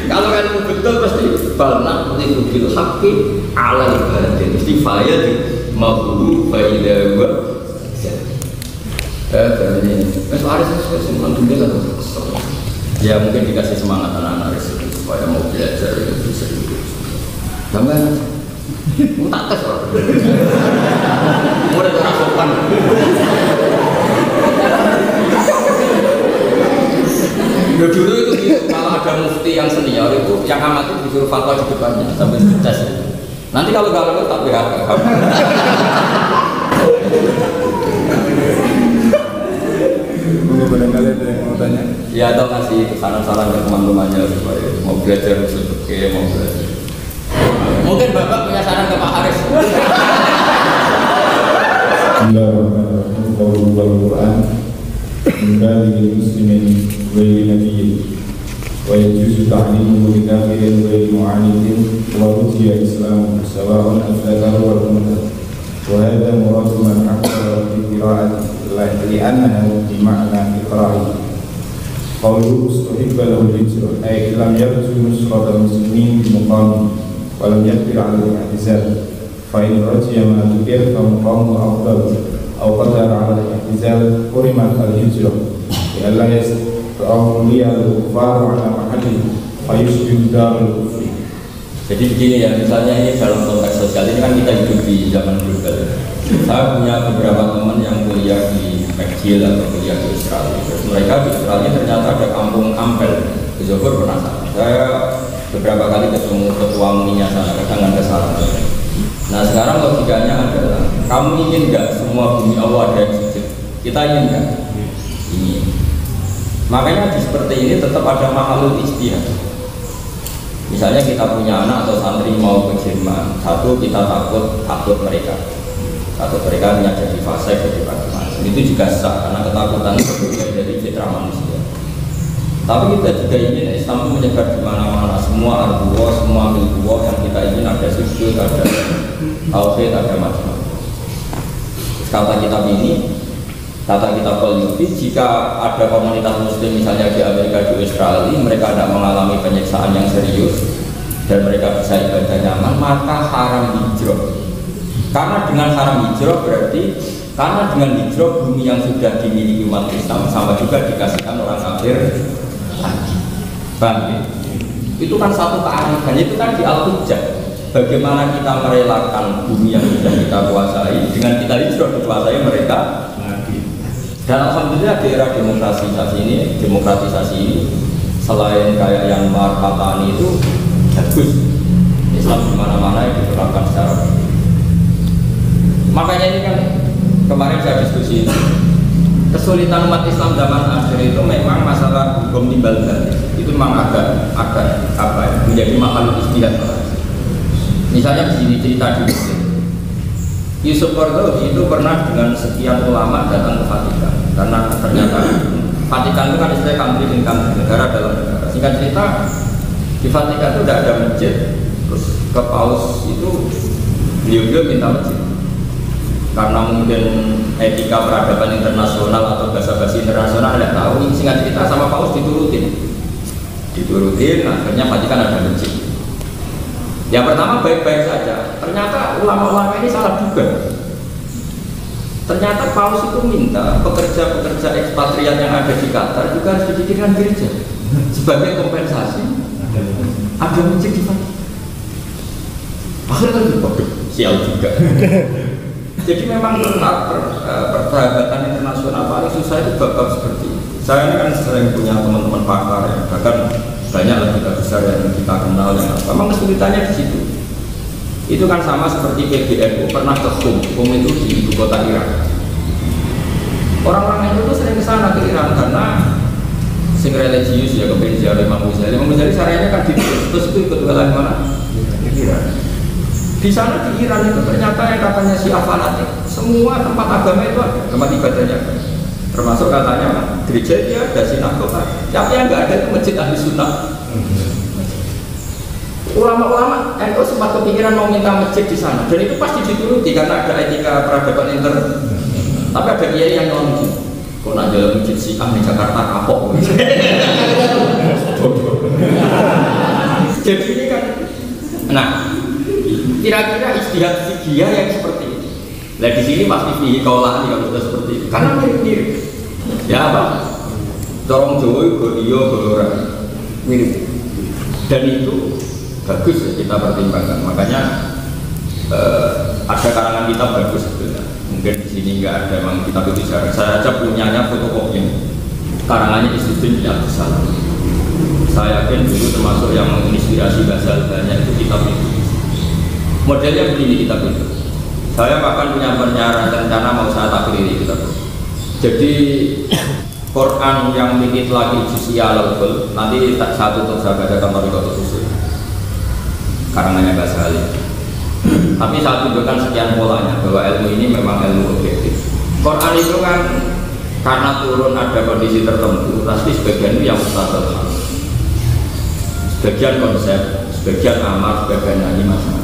Kalau kan betul pasti balnak itu bil haqqi alal batil, mesti fayad mahulu faidah gua. Ini soalnya saya semua dunia kan kesel. Ya mungkin dikasih semangat anak-anak itu supaya mau belajar itu bisa hidup. Tambah, mau tak tes orang. Mau ada orang sopan. Dulu itu kalau ada mufti yang senior itu yang amati disuruh fatwa di depannya sampai tes. Nanti kalau nggak lulus tak PHK. Barangkali ada yang mau tanya? Ya atau kasih saran-saran ke teman-temannya supaya mau belajar sebagai mau belajar. Mungkin Bapak punya saran ke Pak Haris. Bismillahirrahmanirrahim. Al-Quran Menggali muslimin Wali nabiyyin Wa yajuzu ta'limuhu bidakhirin wa mu'anidin Wa rujiya islamu Sawa'un al-fadar wal-muntah Wa hadha muradu man haqqara fi qira'ati Li'annahu bima'na iqra'i Qawluhu ustuhibba lahu al-hijr Ay ilam yarju nusrata muslimin bimuqami Walam yakbir ala al-i'tizal فإن رجي ما ذكر فمقام أفضل أو قدر على الاعتزال حرمت الهجرة لئلا يستولي الكفار على محله فيشبه دار الكفر. Jadi begini ya, misalnya ini dalam konteks sosial ini kan kita hidup di zaman global. Saya punya beberapa teman yang kuliah di McGill atau kuliah di Australia. Terus mereka di Australia ternyata ada kampung Ampel. Di Johor pernah saya beberapa kali ketemu ketua MUI-nya sana, kadang ada salah. Nah sekarang logikanya adalah, kamu ingin nggak semua bumi Allah ada yang sujud? Kita ingin nggak? Ingin. Makanya di seperti ini tetap ada mahalul ijtihad. Misalnya kita punya anak atau santri mau ke Jerman, satu kita takut mereka hanya jadi fase jadi bagaimana. Itu juga sah karena ketakutan itu dari citra manusia. Tapi kita juga ingin Islam itu menyebar di mana-mana, semua arduwa, semua milduwa yang kita ingin ada sujud, ada tauhid, ada macam-macam. Kata kitab ini, kata kitab Al-Yufi, jika ada komunitas muslim misalnya di Amerika, di Australia, mereka tidak mengalami penyiksaan yang serius dan mereka bisa ibadah nyaman, maka haram hijrah. Karena dengan haram hijrah berarti, karena dengan hijrah bumi yang sudah dimiliki umat Islam sama juga dikasihkan orang kafir lagi. Paham ya? Itu kan satu kearifan, itu kan di Al-Hujjah. Bagaimana kita merelakan bumi yang sudah kita kuasai dengan kita hijrah dikuasai mereka lagi. Dan alhamdulillah di era demokratisasi ini selain kayak yang Marhatani itu bagus, Islam di mana-mana yang diterapkan secara baik. Makanya ini kan kemarin saya diskusi ini. Kesulitan umat Islam zaman akhir itu memang masalah hukum timbal balik. Itu memang agak apa ya, menjadi mahalul ijtihad. Misalnya begini cerita di Mesir. Yusuf Qaradawi itu pernah dengan sekian ulama datang ke Vatikan karena ternyata Vatikan itu kan istilah country in country, negara dalam negara. Singkat cerita di Vatikan itu tidak ada masjid. Terus ke Paus itu beliau minta masjid. Karena mungkin etika peradaban internasional atau basa-basi internasional tidak tahu, singkat cerita sama Paus diturutin, akhirnya Vatikan ada masjid. Yang pertama baik-baik saja, ternyata ulama-ulama ini salah juga. Ternyata Paus itu minta pekerja-pekerja ekspatriat yang ada di Qatar juga harus didirikan gereja sebagai kompensasi ada masjid di Vatikan. Akhirnya kan sial juga. Jadi memang persahabatan internasional paling susah itu bab-bab seperti ini. Saya ini kan sering punya teman-teman pakar ya, bahkan banyak lembaga besar yang kita kenal yang memang kesulitannya di situ. Itu kan sama seperti PBNU pernah ke Qum itu di ibu kota Irak. Orang-orang itu tuh sering kesana ke Iran karena sing religius ya kepengen ziarah Imam Ghazali. Imam Ghazali syariahnya kan di terus itu ikut wilayah mana? Di Iran. Di sana di Iran itu ternyata yang katanya Syiah fanatik, semua tempat agama itu ada, tempat ibadahnya ada. Termasuk katanya gereja dia ada, sinagog, tapi yang nggak ada itu masjid ahli sunnah. Ulama-ulama NU sempat kepikiran mau minta masjid di sana, dan itu pasti dituruti karena ada etika peradaban intern. Tapi ada kiai yang ngomong, kok nak jalan masjid Syiah di Jakarta kapok. Jadi ini kan, nah. Kira-kira ijtihad fikih yang seperti ini. Nah di sini pasti fikih kaulah yang sudah seperti ini. Karena mirip-mirip. Ya apa? Dorong Jawa, Godio, Golora, mirip. Dan itu bagus ya kita pertimbangkan. Makanya ada karangan kitab bagus sebenarnya. Mungkin di sini nggak ada memang kitab itu jarang. Saya aja punyanya fotokopinya. Karangannya Izzuddin bin Abdus Salam. Saya yakin dulu termasuk yang menginspirasi Ghazali banyak itu kitab itu. Modelnya begini kitab itu. Saya bahkan punya rencana mau saya takriri kitab itu. Jadi Quran yang mikit lagi juz'iyah al-ghul nanti saya tutup saya bacakan Thariqatul Usul karangannya Ghazali. Tapi saya tunjukkan sekian polanya bahwa ilmu ini memang ilmu objektif. Quran itu kan karena turun ada kondisi tertentu, pasti sebagian itu yang mustahil, sebagian konsep, sebagian amar, sebagian nahi macam-macam.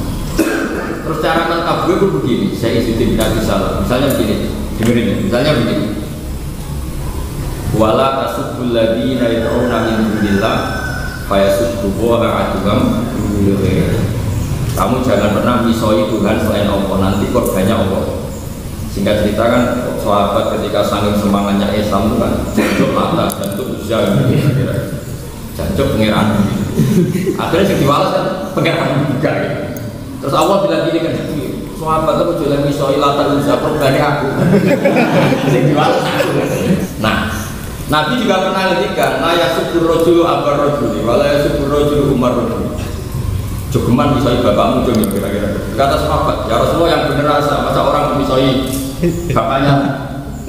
Terus cara menangkap gue begini, saya Izzuddin bin Abdus Salam. Misalnya begini, dengerin ya, misalnya begini. Wala tasubbul ladzina yad'una min dunillah fa yasubbuha aduwam. Kamu jangan pernah misoi Tuhan selain Allah, nanti korbannya Allah. Singkat cerita kan sahabat ketika saking semangatnya Islam itu kan jancuk mata, jancuk uzza kira-kira. Jancuk pengeran. Akhirnya sing diwales kan pengeran juga gitu. Terus Allah bilang gini kan, sahabat itu jualan misoi latar uzza korbane aku. Sing diwales aku. Nah, Nabi juga pernah ngendikan, la yasubur rajulu abar rajuli wa la yasubur rajulu umar rajuli. Jogeman misoi bapakmu jeng kira-kira. Kata sahabat, ya Rasulullah yang bener rasa, masa orang misoi bapaknya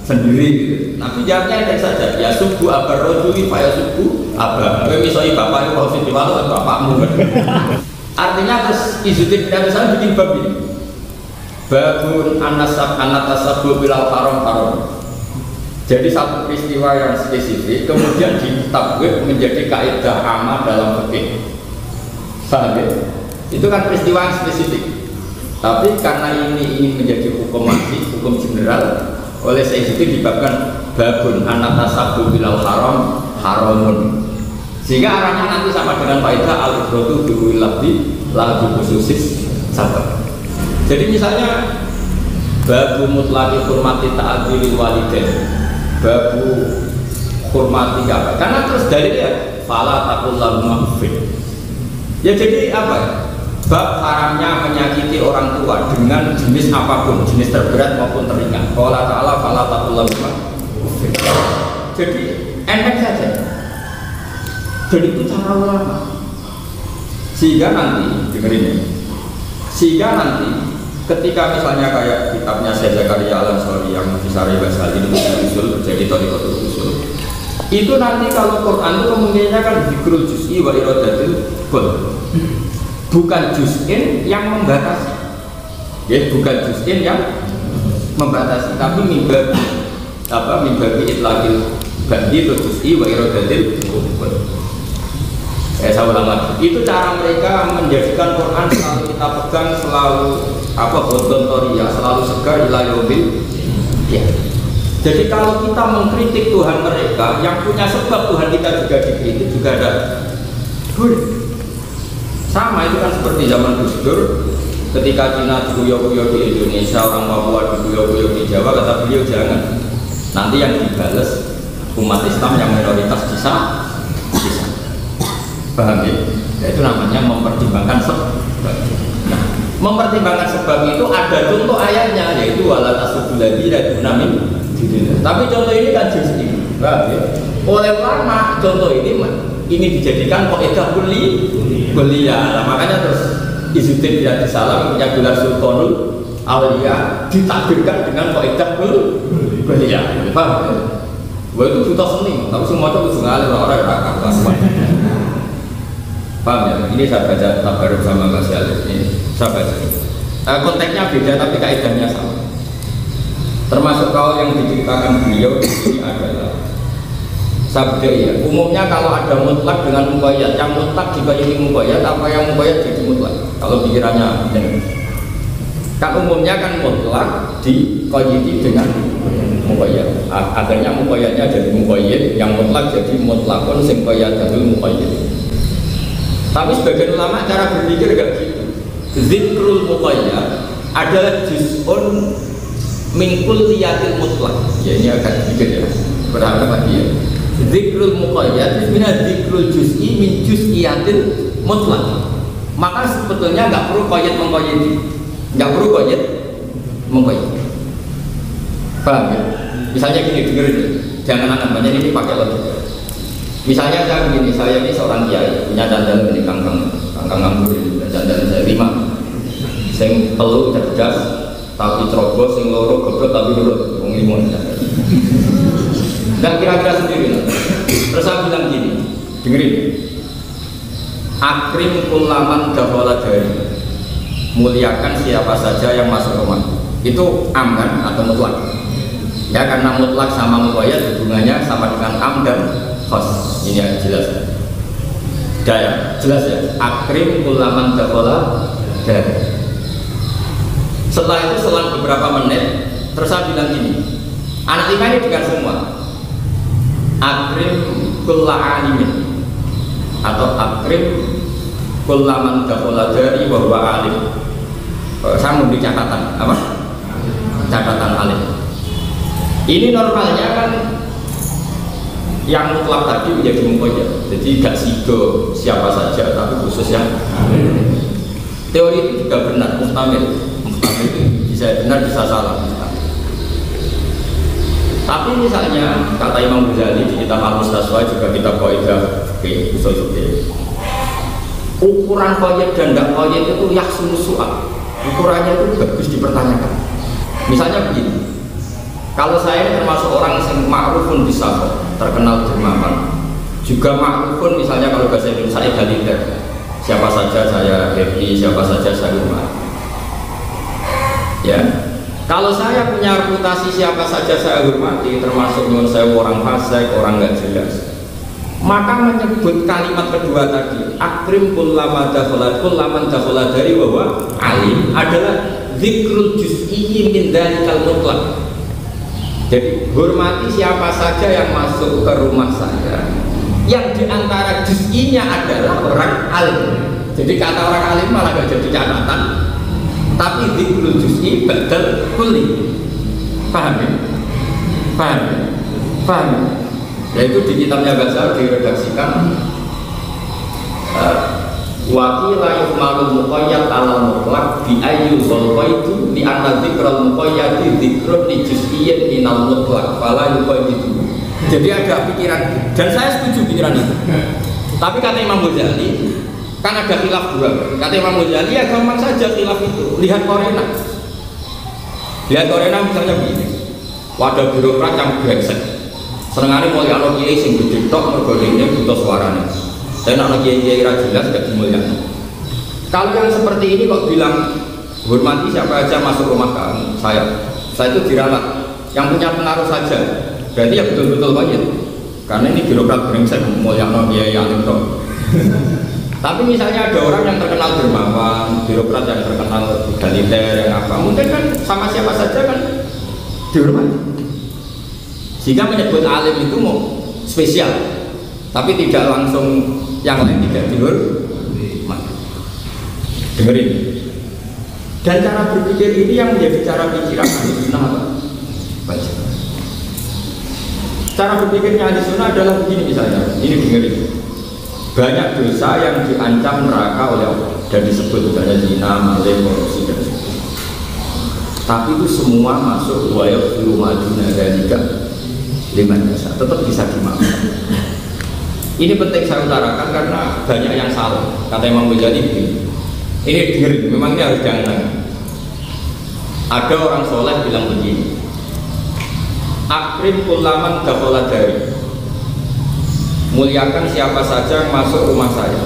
sendiri gitu. Nabi jawabnya ada saja, ya subuh abar rajuli fa ya subuh abar. Kowe misoi bapakmu kok sing diwales bapakmu. Artinya terus Izzuddin bin Abi Salam bikin bab ini. Babun anatasabbu bilal haram. Jadi satu peristiwa yang spesifik kemudian ditakwil menjadi kaidah amma dalam fikih. Paham ya? Itu kan peristiwa yang spesifik. Tapi karena ini menjadi hukum wajib, hukum general, oleh saya itu dibabkan babun anatasabbu bilal haramun. Sehingga arahnya nanti sama dengan kaidah al-ibratu bi labdi la bi khususis sabab. Jadi misalnya babu mutlaqi hurmati ta'dilil walidain. Babu hormati apa? Karena terus dalilnya fala taqul lahum uffin. Ya jadi apa? Bab haramnya menyakiti orang tua dengan jenis apapun, jenis terberat maupun teringan. Qala ta'ala fala taqul lahum uffin. Jadi enteng saja. Jadi itu cara ulama. Sehingga nanti dengerin ya. Sehingga nanti ketika misalnya kayak kitabnya Syekh Zakaria Al-Ansari yang Fisari Basali itu usul terjadi thariqatul usul. Itu nanti kalau Quran itu kemungkinannya kan dzikrul juz'i wa iradatul kull. Bukan juz'in yang membatasi. Ya, bukan juz'in yang membatasi, tapi mimbabi itlaqil badi juz'i wa iradatul kull. Saya ulang lagi, itu cara mereka menjadikan Quran selalu kita pegang, selalu bontontoria, selalu segar ila yaumil ya. Jadi kalau kita mengkritik Tuhan mereka yang punya sebab Tuhan kita juga dikritik juga ada boleh. Sama itu kan seperti zaman Gus Dur ketika Cina diguyo-guyo di Indonesia, orang Papua diguyo-guyo di Jawa, kata beliau jangan, nanti yang dibales umat Islam yang minoritas bisa. Paham ya? Ya itu namanya mempertimbangkan sebab. Nah, mempertimbangkan sebab itu ada contoh ayatnya, yaitu wala tasubul ladzina dunamin. Tapi contoh ini kan juz'i. Paham ya? Oleh ulama contoh ini dijadikan kaidah kulliyah. Nah, makanya terus Izzuddin bin Abi Salam punya gelar Sultanul Auliya ditakdirkan dengan kaidah kulliyah. Paham ya? Wah itu buta seni, tapi semua itu ngalir orang yang kelas. Paham ya? Ini saya baca tabaruk sama Mas Yalid ini. Saya baca. Konteksnya beda tapi kaidahnya sama. Termasuk kalau yang diceritakan beliau ini adalah sabda ya. Umumnya kalau ada mutlak dengan muqayyad, yang mutlak juga ini muqayyad, apa yang muqayyad jadi mutlak. Kalau pikirannya benar. Kan umumnya kan mutlak diqayyidi dengan muqayyad. Akhirnya muqayyadnya jadi muqayyad, yang mutlak jadi mutlakun sing qayyadatul muqayyad. Tapi sebagian ulama cara berpikir gak gitu. Zikrul muqayyad adalah juz'un min kulliyatil mutlaq. Ya ini agak sedikit ya. Berapa tadi ya? Zikrul muqayyad sebenarnya zikrul juz'i min juz'iyatil mutlaq. Maka sebetulnya nggak perlu qayyad mengqayyadi. Nggak perlu qayyad mengqayyadi. Paham ya? Misalnya gini, dengerin. Jangan banyak ini pakai logika. Misalnya saya begini, saya ini seorang kiai punya dandan ini kangkang nganggur ini dandan saya 5, sing telu cerdas tapi ceroboh, sing loro goblok tapi nurut, wong ilmu dan kira-kira sendiri. Terus saya bilang gini, dengerin, akrim kullaman dakhala dari, muliakan siapa saja yang masuk rumah. Itu am kan atau mutlak? Ya karena mutlak sama muqayyad hubungannya sama dengan am dan khas. Ini yang jelas. Daya, jelas ya. Akrim kullaman dakhala dari. Setelah itu selang beberapa menit, terus saya bilang gini, anak 5 ini dengan semua. Akrim kulla alimin atau akrim kullaman dakhala dari wa huwa alim. Saya memberi catatan apa? Catatan alim. Ini normalnya kan yang mutlak tadi menjadi mukoyat. Jadi gak sido siapa saja, tapi khusus yang teori itu juga benar, muhtamil itu bisa benar, bisa salah. Tapi misalnya kata Imam Ghazali di kitab Al-Mustasfa, juga kitab Qaidah usul fikih, ukuran koyat dan tidak koyat itu yaksun su'al. Ukurannya itu bagus dipertanyakan. Misalnya begini, kalau saya termasuk orang yang ma'rufun bisafar, terkenal dermawan, juga ma'rufun misalnya kalau bahasa Indonesia saya egaliter, siapa saja saya happy, siapa saja saya hormat. Ya, kalau saya punya reputasi siapa saja saya hormati, termasuk nyuwun saya orang fasik, orang nggak jelas, maka menyebut kalimat kedua tadi, akrim kullaman dakhala dari bahwa alim adalah zikrul juz'i min dzalikal mutlaq. Jadi hormati siapa saja yang masuk ke rumah saya, yang diantara juz'inya adalah orang alim. Jadi kata orang alim malah gak jadi catatan, tapi zikrul juz'i badal kulli. Paham ya? Paham? Paham? Yaitu di kitabnya Ghazali diredaksikan wakila yuhmalul muqayyad ala mutlaq bi ayyu dzalqaitu li anna dzikral muqayyadi dzikrun li juz'iyyin minal mutlaq fala yuqayyidu. Jadi ada pikiran, dan saya setuju pikiran itu. Tapi kata Imam Ghazali kan ada khilaf dua. Kata Imam Ghazali ya gampang saja khilaf itu. Lihat Korena. Lihat Korena misalnya begini. Wadah birokrat yang brengsek. Senengane mulya ana kiai sing gede tok mergo dene butuh suarane. Dan ana kiai-kiai ra jelas gak dimulyani. Kalau yang seperti ini kok bilang hormati siapa aja masuk rumah kamu, saya itu diralat. Yang punya pengaruh saja. Berarti ya betul-betul banyak. Karena ini birokrat brengsek mulya ana kiai alim tok. Tapi misalnya ada orang yang terkenal dermawan, birokrat yang terkenal egaliter yang apa, mungkin kan sama siapa saja kan dihormati. Sehingga menyebut alim itu mau spesial, tapi tidak langsung yang lain tidak dihormati. Dengerin. Dan cara berpikir ini yang menjadi cara pikiran Ahlussunnah apa? Baca. Cara berpikirnya Ahlussunnah adalah begini misalnya, ini dengerin. Banyak dosa yang diancam neraka oleh Allah dan disebut misalnya zina, maling, korupsi dan sebagainya. Tapi itu semua masuk wayaf rumajuna dzalika liman yasha, tetap bisa dimaafkan. Ini penting saya utarakan karena banyak yang salah. Kata Imam Ghazali begini. Ini dengerin, memang ini harus jangan. Ada orang soleh bilang begini. Akrim kullaman dakhala dari. Muliakan siapa saja yang masuk rumah saya.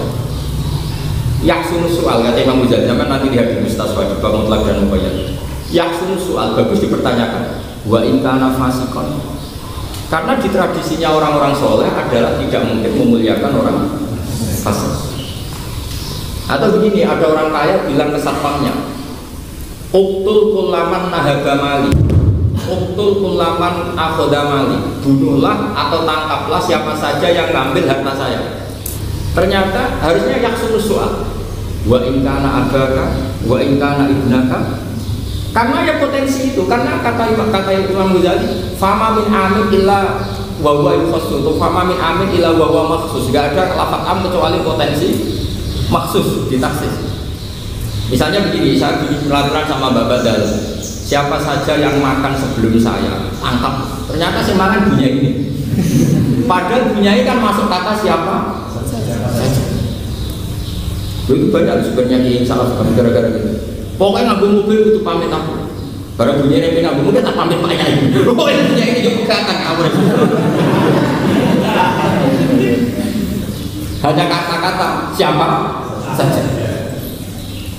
Yaksun soal, kata Imam Ghazali, kan nanti lihat di Mustasfa di bab mutlak dan muqayyad. Yaksun soal, bagus dipertanyakan. Wa in kana fasikon. Karena di tradisinya orang-orang soleh adalah tidak mungkin memuliakan orang fasik. Atau begini, ada orang kaya bilang ke satpamnya, uktul kullaman nahagamali, uktul kullaman akhodamali, bunuhlah atau tangkaplah siapa saja yang ngambil harta saya. Ternyata harusnya yaksun soal, wa in kana abaka, wa in kana ibnaka. Karena ya potensi itu, karena kata Imam Ghazali, fama min amin illa wa huwa yukhassus, fama min amin illa wa huwa makhsus. Gak ada lafaz am kecuali potensi maksus ditaksis. Misalnya begini, saya bikin peraturan sama Mbak Badal, siapa saja yang makan sebelum saya tangkap. Ternyata saya makan dunia ini. Padahal dunia ini kan masuk kata siapa saja. Itu banyak sebenarnya yang salah gara-gara gitu. Pokoknya ngabung mobil itu pamit aku. Barang dunia ini ngabung mobil tak pamit Pak Yai. Pokoknya dunia ini juga pegatan kamu. Hanya kata-kata siapa saja.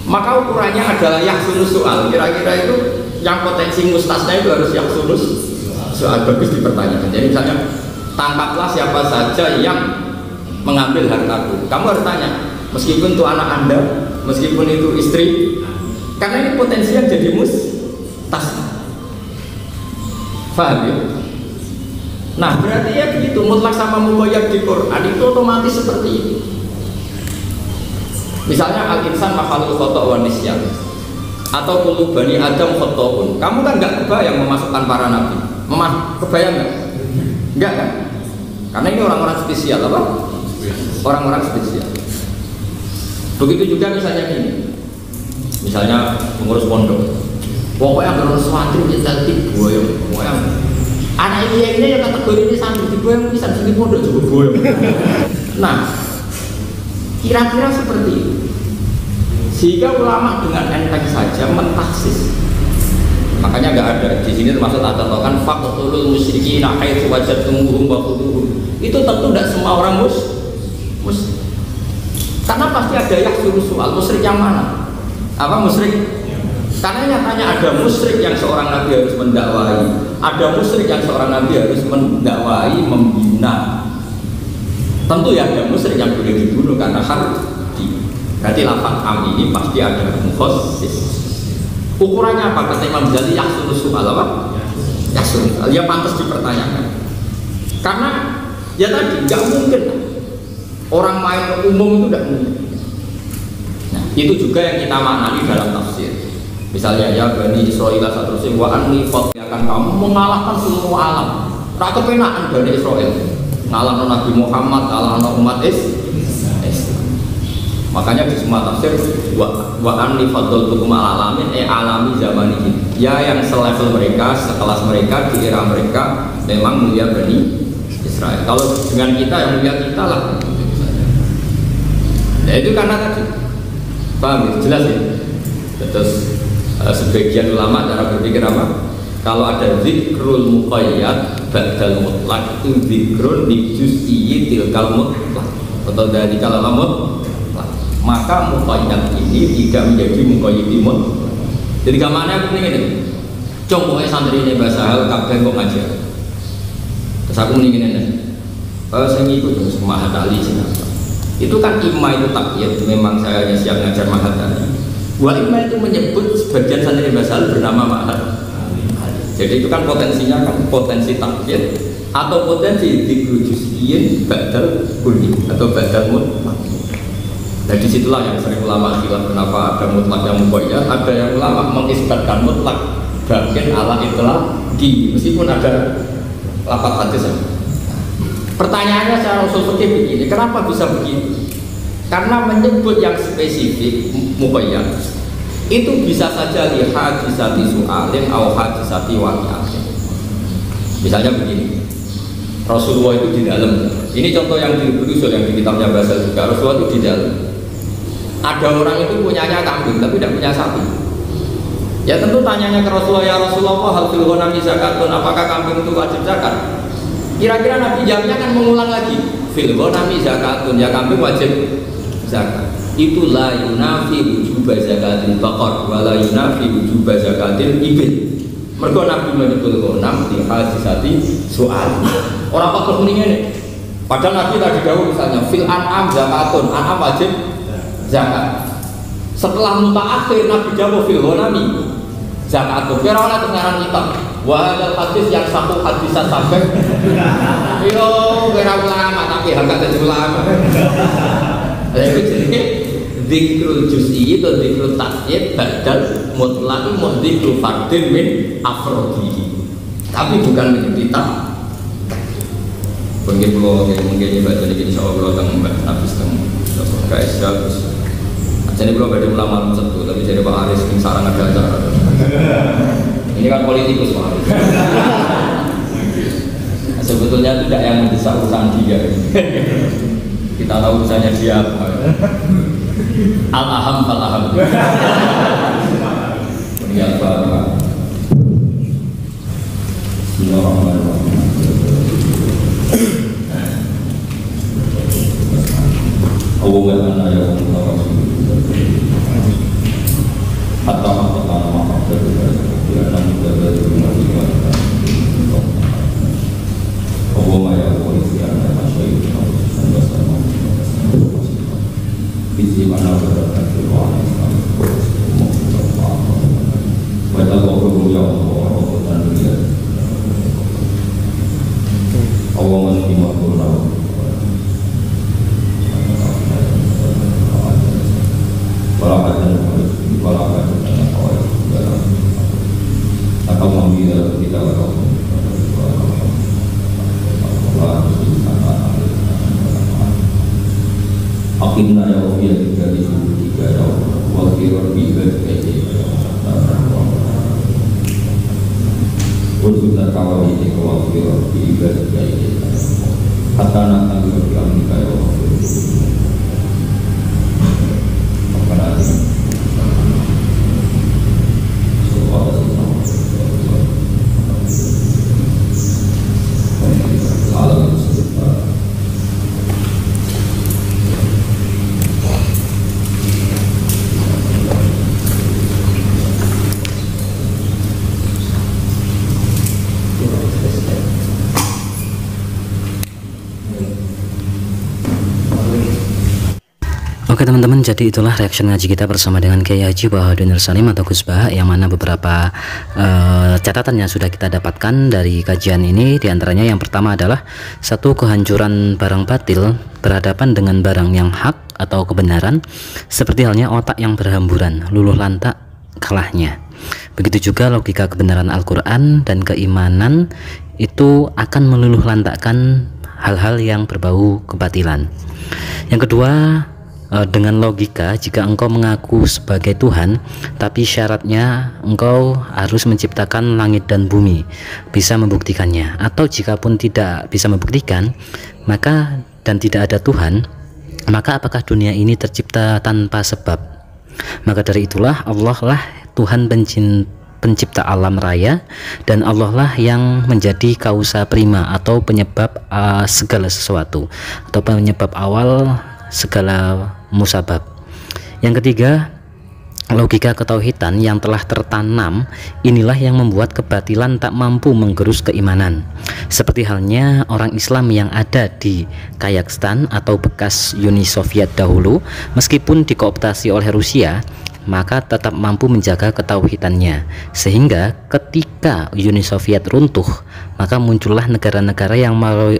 Maka ukurannya adalah yaksunus soal. Kira-kira itu yang potensi mustasnya itu harus yaksunus soal, bagus dipertanyakan. Jadi misalnya tangkaplah siapa saja yang mengambil hartaku. Kamu harus tanya, meskipun itu anak Anda, meskipun itu istri. Karena ini potensinya jadi mustas. Faham ya? Nah berarti ya begitu, mutlak sama muqayyad di Quran itu otomatis seperti itu. Misalnya al-insan makhluk khotok wa nisyan atau kullu bani adam khotokun. Kamu kan nggak kebayang memasukkan para nabi. Kebayang nggak? Enggak kan? Karena ini orang-orang spesial apa? Orang-orang spesial. Begitu juga misalnya gini. Misalnya pengurus pondok. Pokoknya pengurus santri kita diboyong. Pokoknya anak ini yang kategori ini santri diboyong bisa di pondok juga boyong. Nah, kira-kira seperti itu. Sehingga ulama dengan enteng saja mentahsis. Makanya nggak ada di sini termasuk ada kan faqtulul musyrikin haitsu wajadtumuhum waqtuluhum. Itu tentu tidak semua orang musyrik. Karena pasti ada yang suruh soal musyrik yang mana? Apa musyrik? Karena nyatanya ada musyrik yang seorang nabi harus mendakwai, ada musyrik yang seorang nabi harus mendakwai, membina. Tentu ya ada musyrik yang boleh dibunuh karena harbi. Berarti lafaz am ini pasti ada mukhasis. Ukurannya apa? Kata Imam Ghazali yahsulu soal apa? Yahsulu soal, ya pantas dipertanyakan. Karena ya tadi nggak mungkin orang main umum itu tidak mungkin. Nah, itu juga yang kita maknai dalam tafsir. Misalnya ya Bani Israil seterusnya wa anni akan kamu mengalahkan seluruh alam. Tak kepenaan Bani Israil ngalahkan Nabi Muhammad, ngalahkan umat Islam. Makanya di semua tafsir wa anni faddaltukum ala alamin alami zaman ini. Ya yang selevel mereka, sekelas mereka, di era mereka memang mulia Bani Israil. Kalau dengan kita yang mulia kita lah. Ya itu karena tadi paham ya? Jelas ya? Terus sebagian ulama cara berpikir apa? Kalau ada zikrul muqayyad ba'dal mutlaq itu zikrun di juz'i tilkal mutlaq atau dari kalal mutlaq, maka muqayyad ini tidak menjadi muqayyid mutlaq. Jadi gamane aku ngene. Contohnya santri ini bahasa hal kabeh kok ngajar. Terus aku mendingin ini. Saya ngikut terus Mahatali itu kan imma itu takyid, memang saya hanya siap ngajar Mahatali. Wa imma itu menyebut sebagian santri bahasa hal bernama Mahatali. Jadi itu kan potensinya kan potensi takyid atau potensi dzikru juz'iyyin badal kulli atau badal mutlaq. Nah disitulah yang sering ulama bilang kenapa ada mutlak yang muqayyad, ada yang ulama mengisbatkan mutlak bagian ala itlaqi meskipun ada lafaz hadis. Pertanyaannya secara usul fikih begini, kenapa bisa begini? Karena menyebut yang spesifik muqayyad itu bisa saja li hadisati su'alin atau hadisati waqi'atin. Misalnya begini, Rasulullah itu di dalam, ini contoh yang diusul yang di kitabnya bahasa juga, Rasulullah itu di dalam. Ada orang itu punyanya kambing tapi tidak punya sapi. Ya tentu tanyanya ke Rasulullah, ya Rasulullah hal fil ghanami zakatun, apakah kambing itu wajib zakat? Kira-kira Nabi jawabnya kan mengulang lagi, fil ghanami zakatun, ya kambing wajib zakat. Itu la yunafi wujuba zakatil baqar wa la yunafi wujuba zakatil ibil. Mergo Nabi menyebut ghanam di hadisati soal. Orang kok mendingan ini. Padahal Nabi tadi dahulu misalnya fil an'am zakatun, an'am wajib zakat. Setelah mutaakhir Nabi jawab fil ghanami zakatun. Kira oleh pengarang kita. Wa hadal hadis yang satu hadisan sampai. Yo kira ulama tapi harga jadi ulama. Jadi zikrul juz'i itu zikrul takyid badal mutlaq mudzikru fardin min afrodihi. Tapi bukan menjadi tak. Mungkin mungkin baca ini insyaallah kalau tentang Nabi sallallahu alaihi wasallam. Jadi belum ada ulama satu, tapi jadi Pak Aris ini sarang ada acara. Ini kan politikus Pak Aris. Sebetulnya tidak yang mendesak urusan dia. Kita tahu misalnya dia apa. Al-aham fal-aham. Ini apa? Bismillahirrahmanirrahim. Allahumma ya Allah. Hatta hatta maaf ya nabi dari Allahumma ya Allah ya masyayikh Bisi mana berada di ruang Islam, baca Allah ya Allah dan dunia. Allah menerima kurang. waghfir bi ibadika Wujudna kawalidik waghfir bi ibadika hatta na'lamu bi amrika ya Oke teman-teman, jadi itulah reaction ngaji kita bersama dengan Kiai Haji Bahaduddin Salim atau Gus Bah, yang mana beberapa catatan yang sudah kita dapatkan dari kajian ini. Diantaranya yang pertama adalah satu, kehancuran barang batil berhadapan dengan barang yang hak atau kebenaran, seperti halnya otak yang berhamburan, luluh lantak kalahnya. Begitu juga logika kebenaran Al-Quran dan keimanan itu akan meluluh lantakkan hal-hal yang berbau kebatilan. Yang kedua, dengan logika, jika engkau mengaku sebagai Tuhan, tapi syaratnya engkau harus menciptakan langit dan bumi, bisa membuktikannya. Atau jika pun tidak bisa membuktikan, maka dan tidak ada Tuhan, maka apakah dunia ini tercipta tanpa sebab? Maka dari itulah Allah lah Tuhan pencipta alam raya, dan Allah lah yang menjadi kausa prima atau penyebab segala sesuatu, atau penyebab awal segala musabab. Yang ketiga, logika ketauhidan yang telah tertanam inilah yang membuat kebatilan tak mampu menggerus keimanan. Seperti halnya orang Islam yang ada di Kazakhstan atau bekas Uni Soviet dahulu, meskipun dikooptasi oleh Rusia, maka tetap mampu menjaga ketauhidannya, sehingga ketika Uni Soviet runtuh, maka muncullah negara-negara yang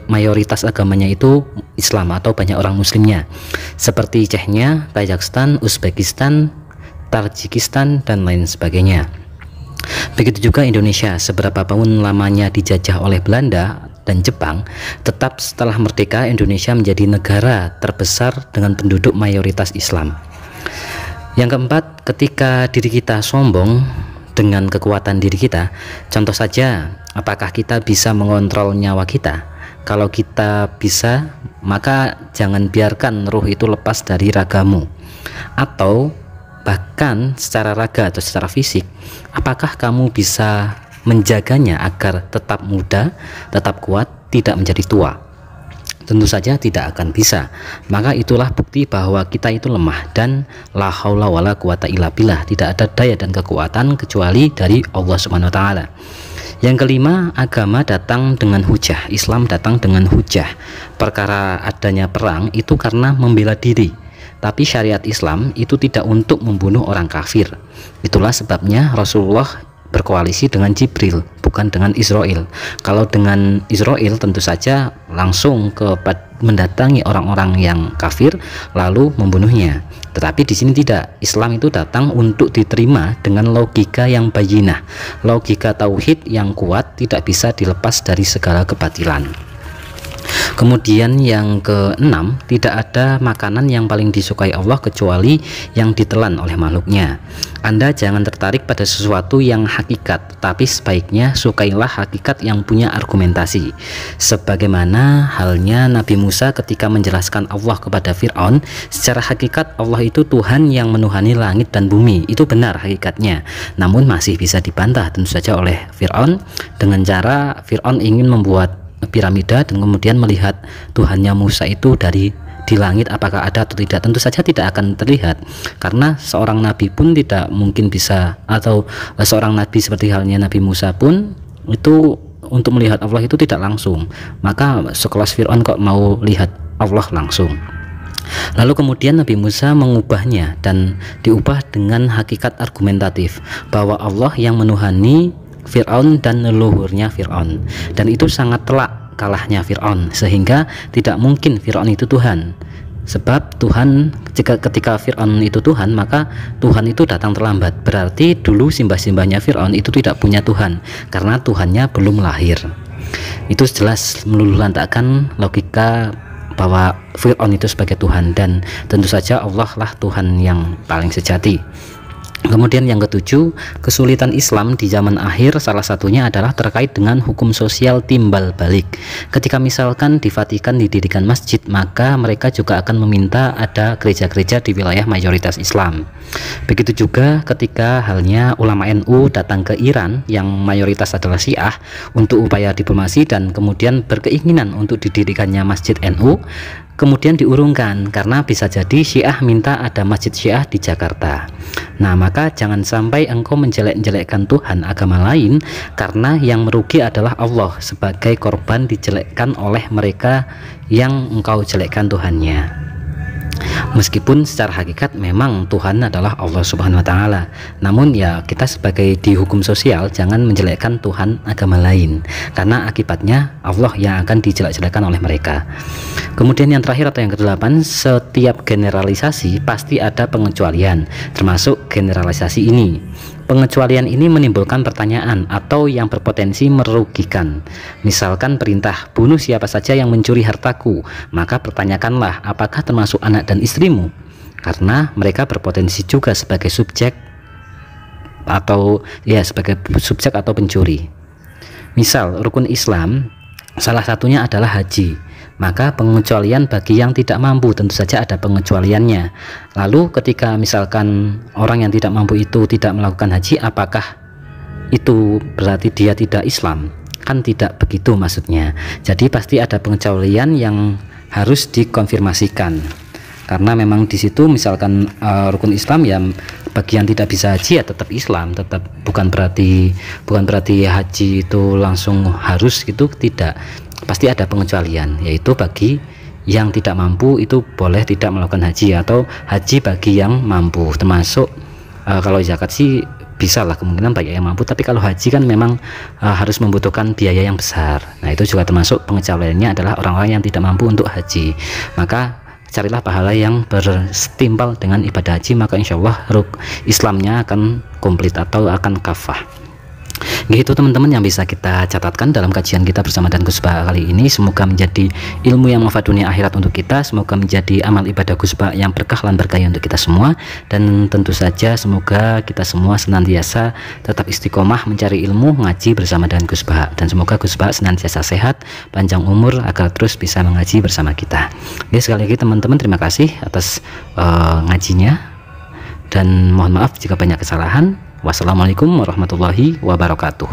mayoritas agamanya itu Islam atau banyak orang muslimnya, seperti Chechnya, Kazakhstan, Uzbekistan, Tajikistan, dan lain sebagainya. Begitu juga Indonesia, seberapa pun lamanya dijajah oleh Belanda dan Jepang, tetap setelah merdeka Indonesia menjadi negara terbesar dengan penduduk mayoritas Islam. Yang keempat, ketika diri kita sombong dengan kekuatan diri kita, contoh saja, apakah kita bisa mengontrol nyawa kita? Kalau kita bisa, maka jangan biarkan ruh itu lepas dari ragamu. Atau bahkan secara raga atau secara fisik, apakah kamu bisa menjaganya agar tetap muda, tetap kuat, tidak menjadi tua? Tentu saja tidak akan bisa. Maka itulah bukti bahwa kita itu lemah, dan la haula wala quwata illa billah, tidak ada daya dan kekuatan kecuali dari Allah Subhanahu wa taala. Yang kelima, agama datang dengan hujah, Islam datang dengan hujah. Perkara adanya perang itu karena membela diri, tapi syariat Islam itu tidak untuk membunuh orang kafir. Itulah sebabnya Rasulullah berkoalisi dengan Jibril, bukan dengan Israel. Kalau dengan Israel tentu saja langsung mendatangi orang-orang yang kafir lalu membunuhnya. Tetapi di sini tidak. Islam itu datang untuk diterima dengan logika yang bayinah, logika tauhid yang kuat, tidak bisa dilepas dari segala kebatilan. Kemudian yang keenam, tidak ada makanan yang paling disukai Allah kecuali yang ditelan oleh makhluknya. Anda jangan tertarik pada sesuatu yang hakikat, tapi sebaiknya sukailah hakikat yang punya argumentasi. Sebagaimana halnya Nabi Musa ketika menjelaskan Allah kepada Fir'aun, secara hakikat Allah itu Tuhan yang menuhani langit dan bumi, itu benar hakikatnya. Namun masih bisa dibantah tentu saja oleh Fir'aun dengan cara Fir'aun ingin membuat piramida dan kemudian melihat Tuhannya Musa itu di langit apakah ada atau tidak. Tentu saja tidak akan terlihat, karena seorang nabi pun tidak mungkin bisa, atau seorang nabi seperti halnya Nabi Musa pun itu untuk melihat Allah itu tidak langsung. Maka sekelas Fir'aun kok mau lihat Allah langsung? Lalu kemudian Nabi Musa mengubahnya dan diubah dengan hakikat argumentatif bahwa Allah yang menuhani Fir'aun dan leluhurnya Fir'aun, dan itu sangat telak kalahnya Fir'aun, sehingga tidak mungkin Fir'aun itu Tuhan. Sebab Tuhan, ketika Fir'aun itu Tuhan, maka Tuhan itu datang terlambat. Berarti dulu simbah-simbahnya Fir'aun itu tidak punya Tuhan, karena Tuhannya belum lahir. Itu jelas meluluh lantakkan logika bahwa Fir'aun itu sebagai Tuhan, dan tentu saja Allah lah Tuhan yang paling sejati. Kemudian yang ketujuh, kesulitan Islam di zaman akhir salah satunya adalah terkait dengan hukum sosial timbal balik. Ketika misalkan di Vatikan didirikan masjid, maka mereka juga akan meminta ada gereja-gereja di wilayah mayoritas Islam. Begitu juga ketika halnya ulama NU datang ke Iran yang mayoritas adalah Syiah untuk upaya diplomasi dan kemudian berkeinginan untuk didirikannya masjid NU, kemudian diurungkan karena bisa jadi Syiah minta ada masjid Syiah di Jakarta. Nah, maka jangan sampai engkau menjelek-jelekkan Tuhan agama lain, karena yang merugi adalah Allah sebagai korban dijelekkan oleh mereka yang engkau jelekkan Tuhannya. Meskipun secara hakikat memang Tuhan adalah Allah Subhanahu wa Ta'ala, namun ya kita sebagai di hukum sosial jangan menjelekkan Tuhan agama lain, karena akibatnya Allah yang akan dijelek-jelekkan oleh mereka. Kemudian yang terakhir atau yang kedelapan, setiap generalisasi pasti ada pengecualian, termasuk generalisasi ini. Pengecualian ini menimbulkan pertanyaan atau yang berpotensi merugikan. Misalkan perintah bunuh siapa saja yang mencuri hartaku, maka pertanyakanlah apakah termasuk anak dan istrimu, karena mereka berpotensi juga sebagai subjek atau pencuri. Misal rukun Islam salah satunya adalah haji, maka pengecualian bagi yang tidak mampu tentu saja ada pengecualiannya. Lalu ketika misalkan orang yang tidak mampu itu tidak melakukan haji, apakah itu berarti dia tidak Islam? Kan tidak begitu maksudnya. Jadi pasti ada pengecualian yang harus dikonfirmasikan, karena memang di situ misalkan rukun Islam ya bagi yang tidak bisa haji ya tetap Islam, tetap bukan berarti haji itu langsung harus gitu, tidak. Pasti ada pengecualian, yaitu bagi yang tidak mampu itu boleh tidak melakukan haji, atau haji bagi yang mampu, termasuk kalau zakat sih bisa lah kemungkinan bagi yang mampu, tapi kalau haji kan memang harus membutuhkan biaya yang besar. Nah, itu juga termasuk pengecualiannya adalah orang-orang yang tidak mampu untuk haji. Maka carilah pahala yang bersetimpal dengan ibadah haji, maka insya Allah Islamnya akan komplit atau akan kafah. Gitu teman-teman yang bisa kita catatkan dalam kajian kita bersama Dan Gus Baha kali ini. Semoga menjadi ilmu yang manfaat dunia akhirat untuk kita, semoga menjadi amal ibadah Gus Baha yang berkah dan berkah untuk kita semua, dan tentu saja semoga kita semua senantiasa tetap istiqomah mencari ilmu, ngaji bersama Dan Gus Baha, dan semoga Gus Baha senantiasa sehat, panjang umur agar terus bisa mengaji bersama kita. Oke, sekali lagi teman-teman terima kasih atas ngajinya, dan mohon maaf jika banyak kesalahan. Wassalamualaikum warahmatullahi wabarakatuh.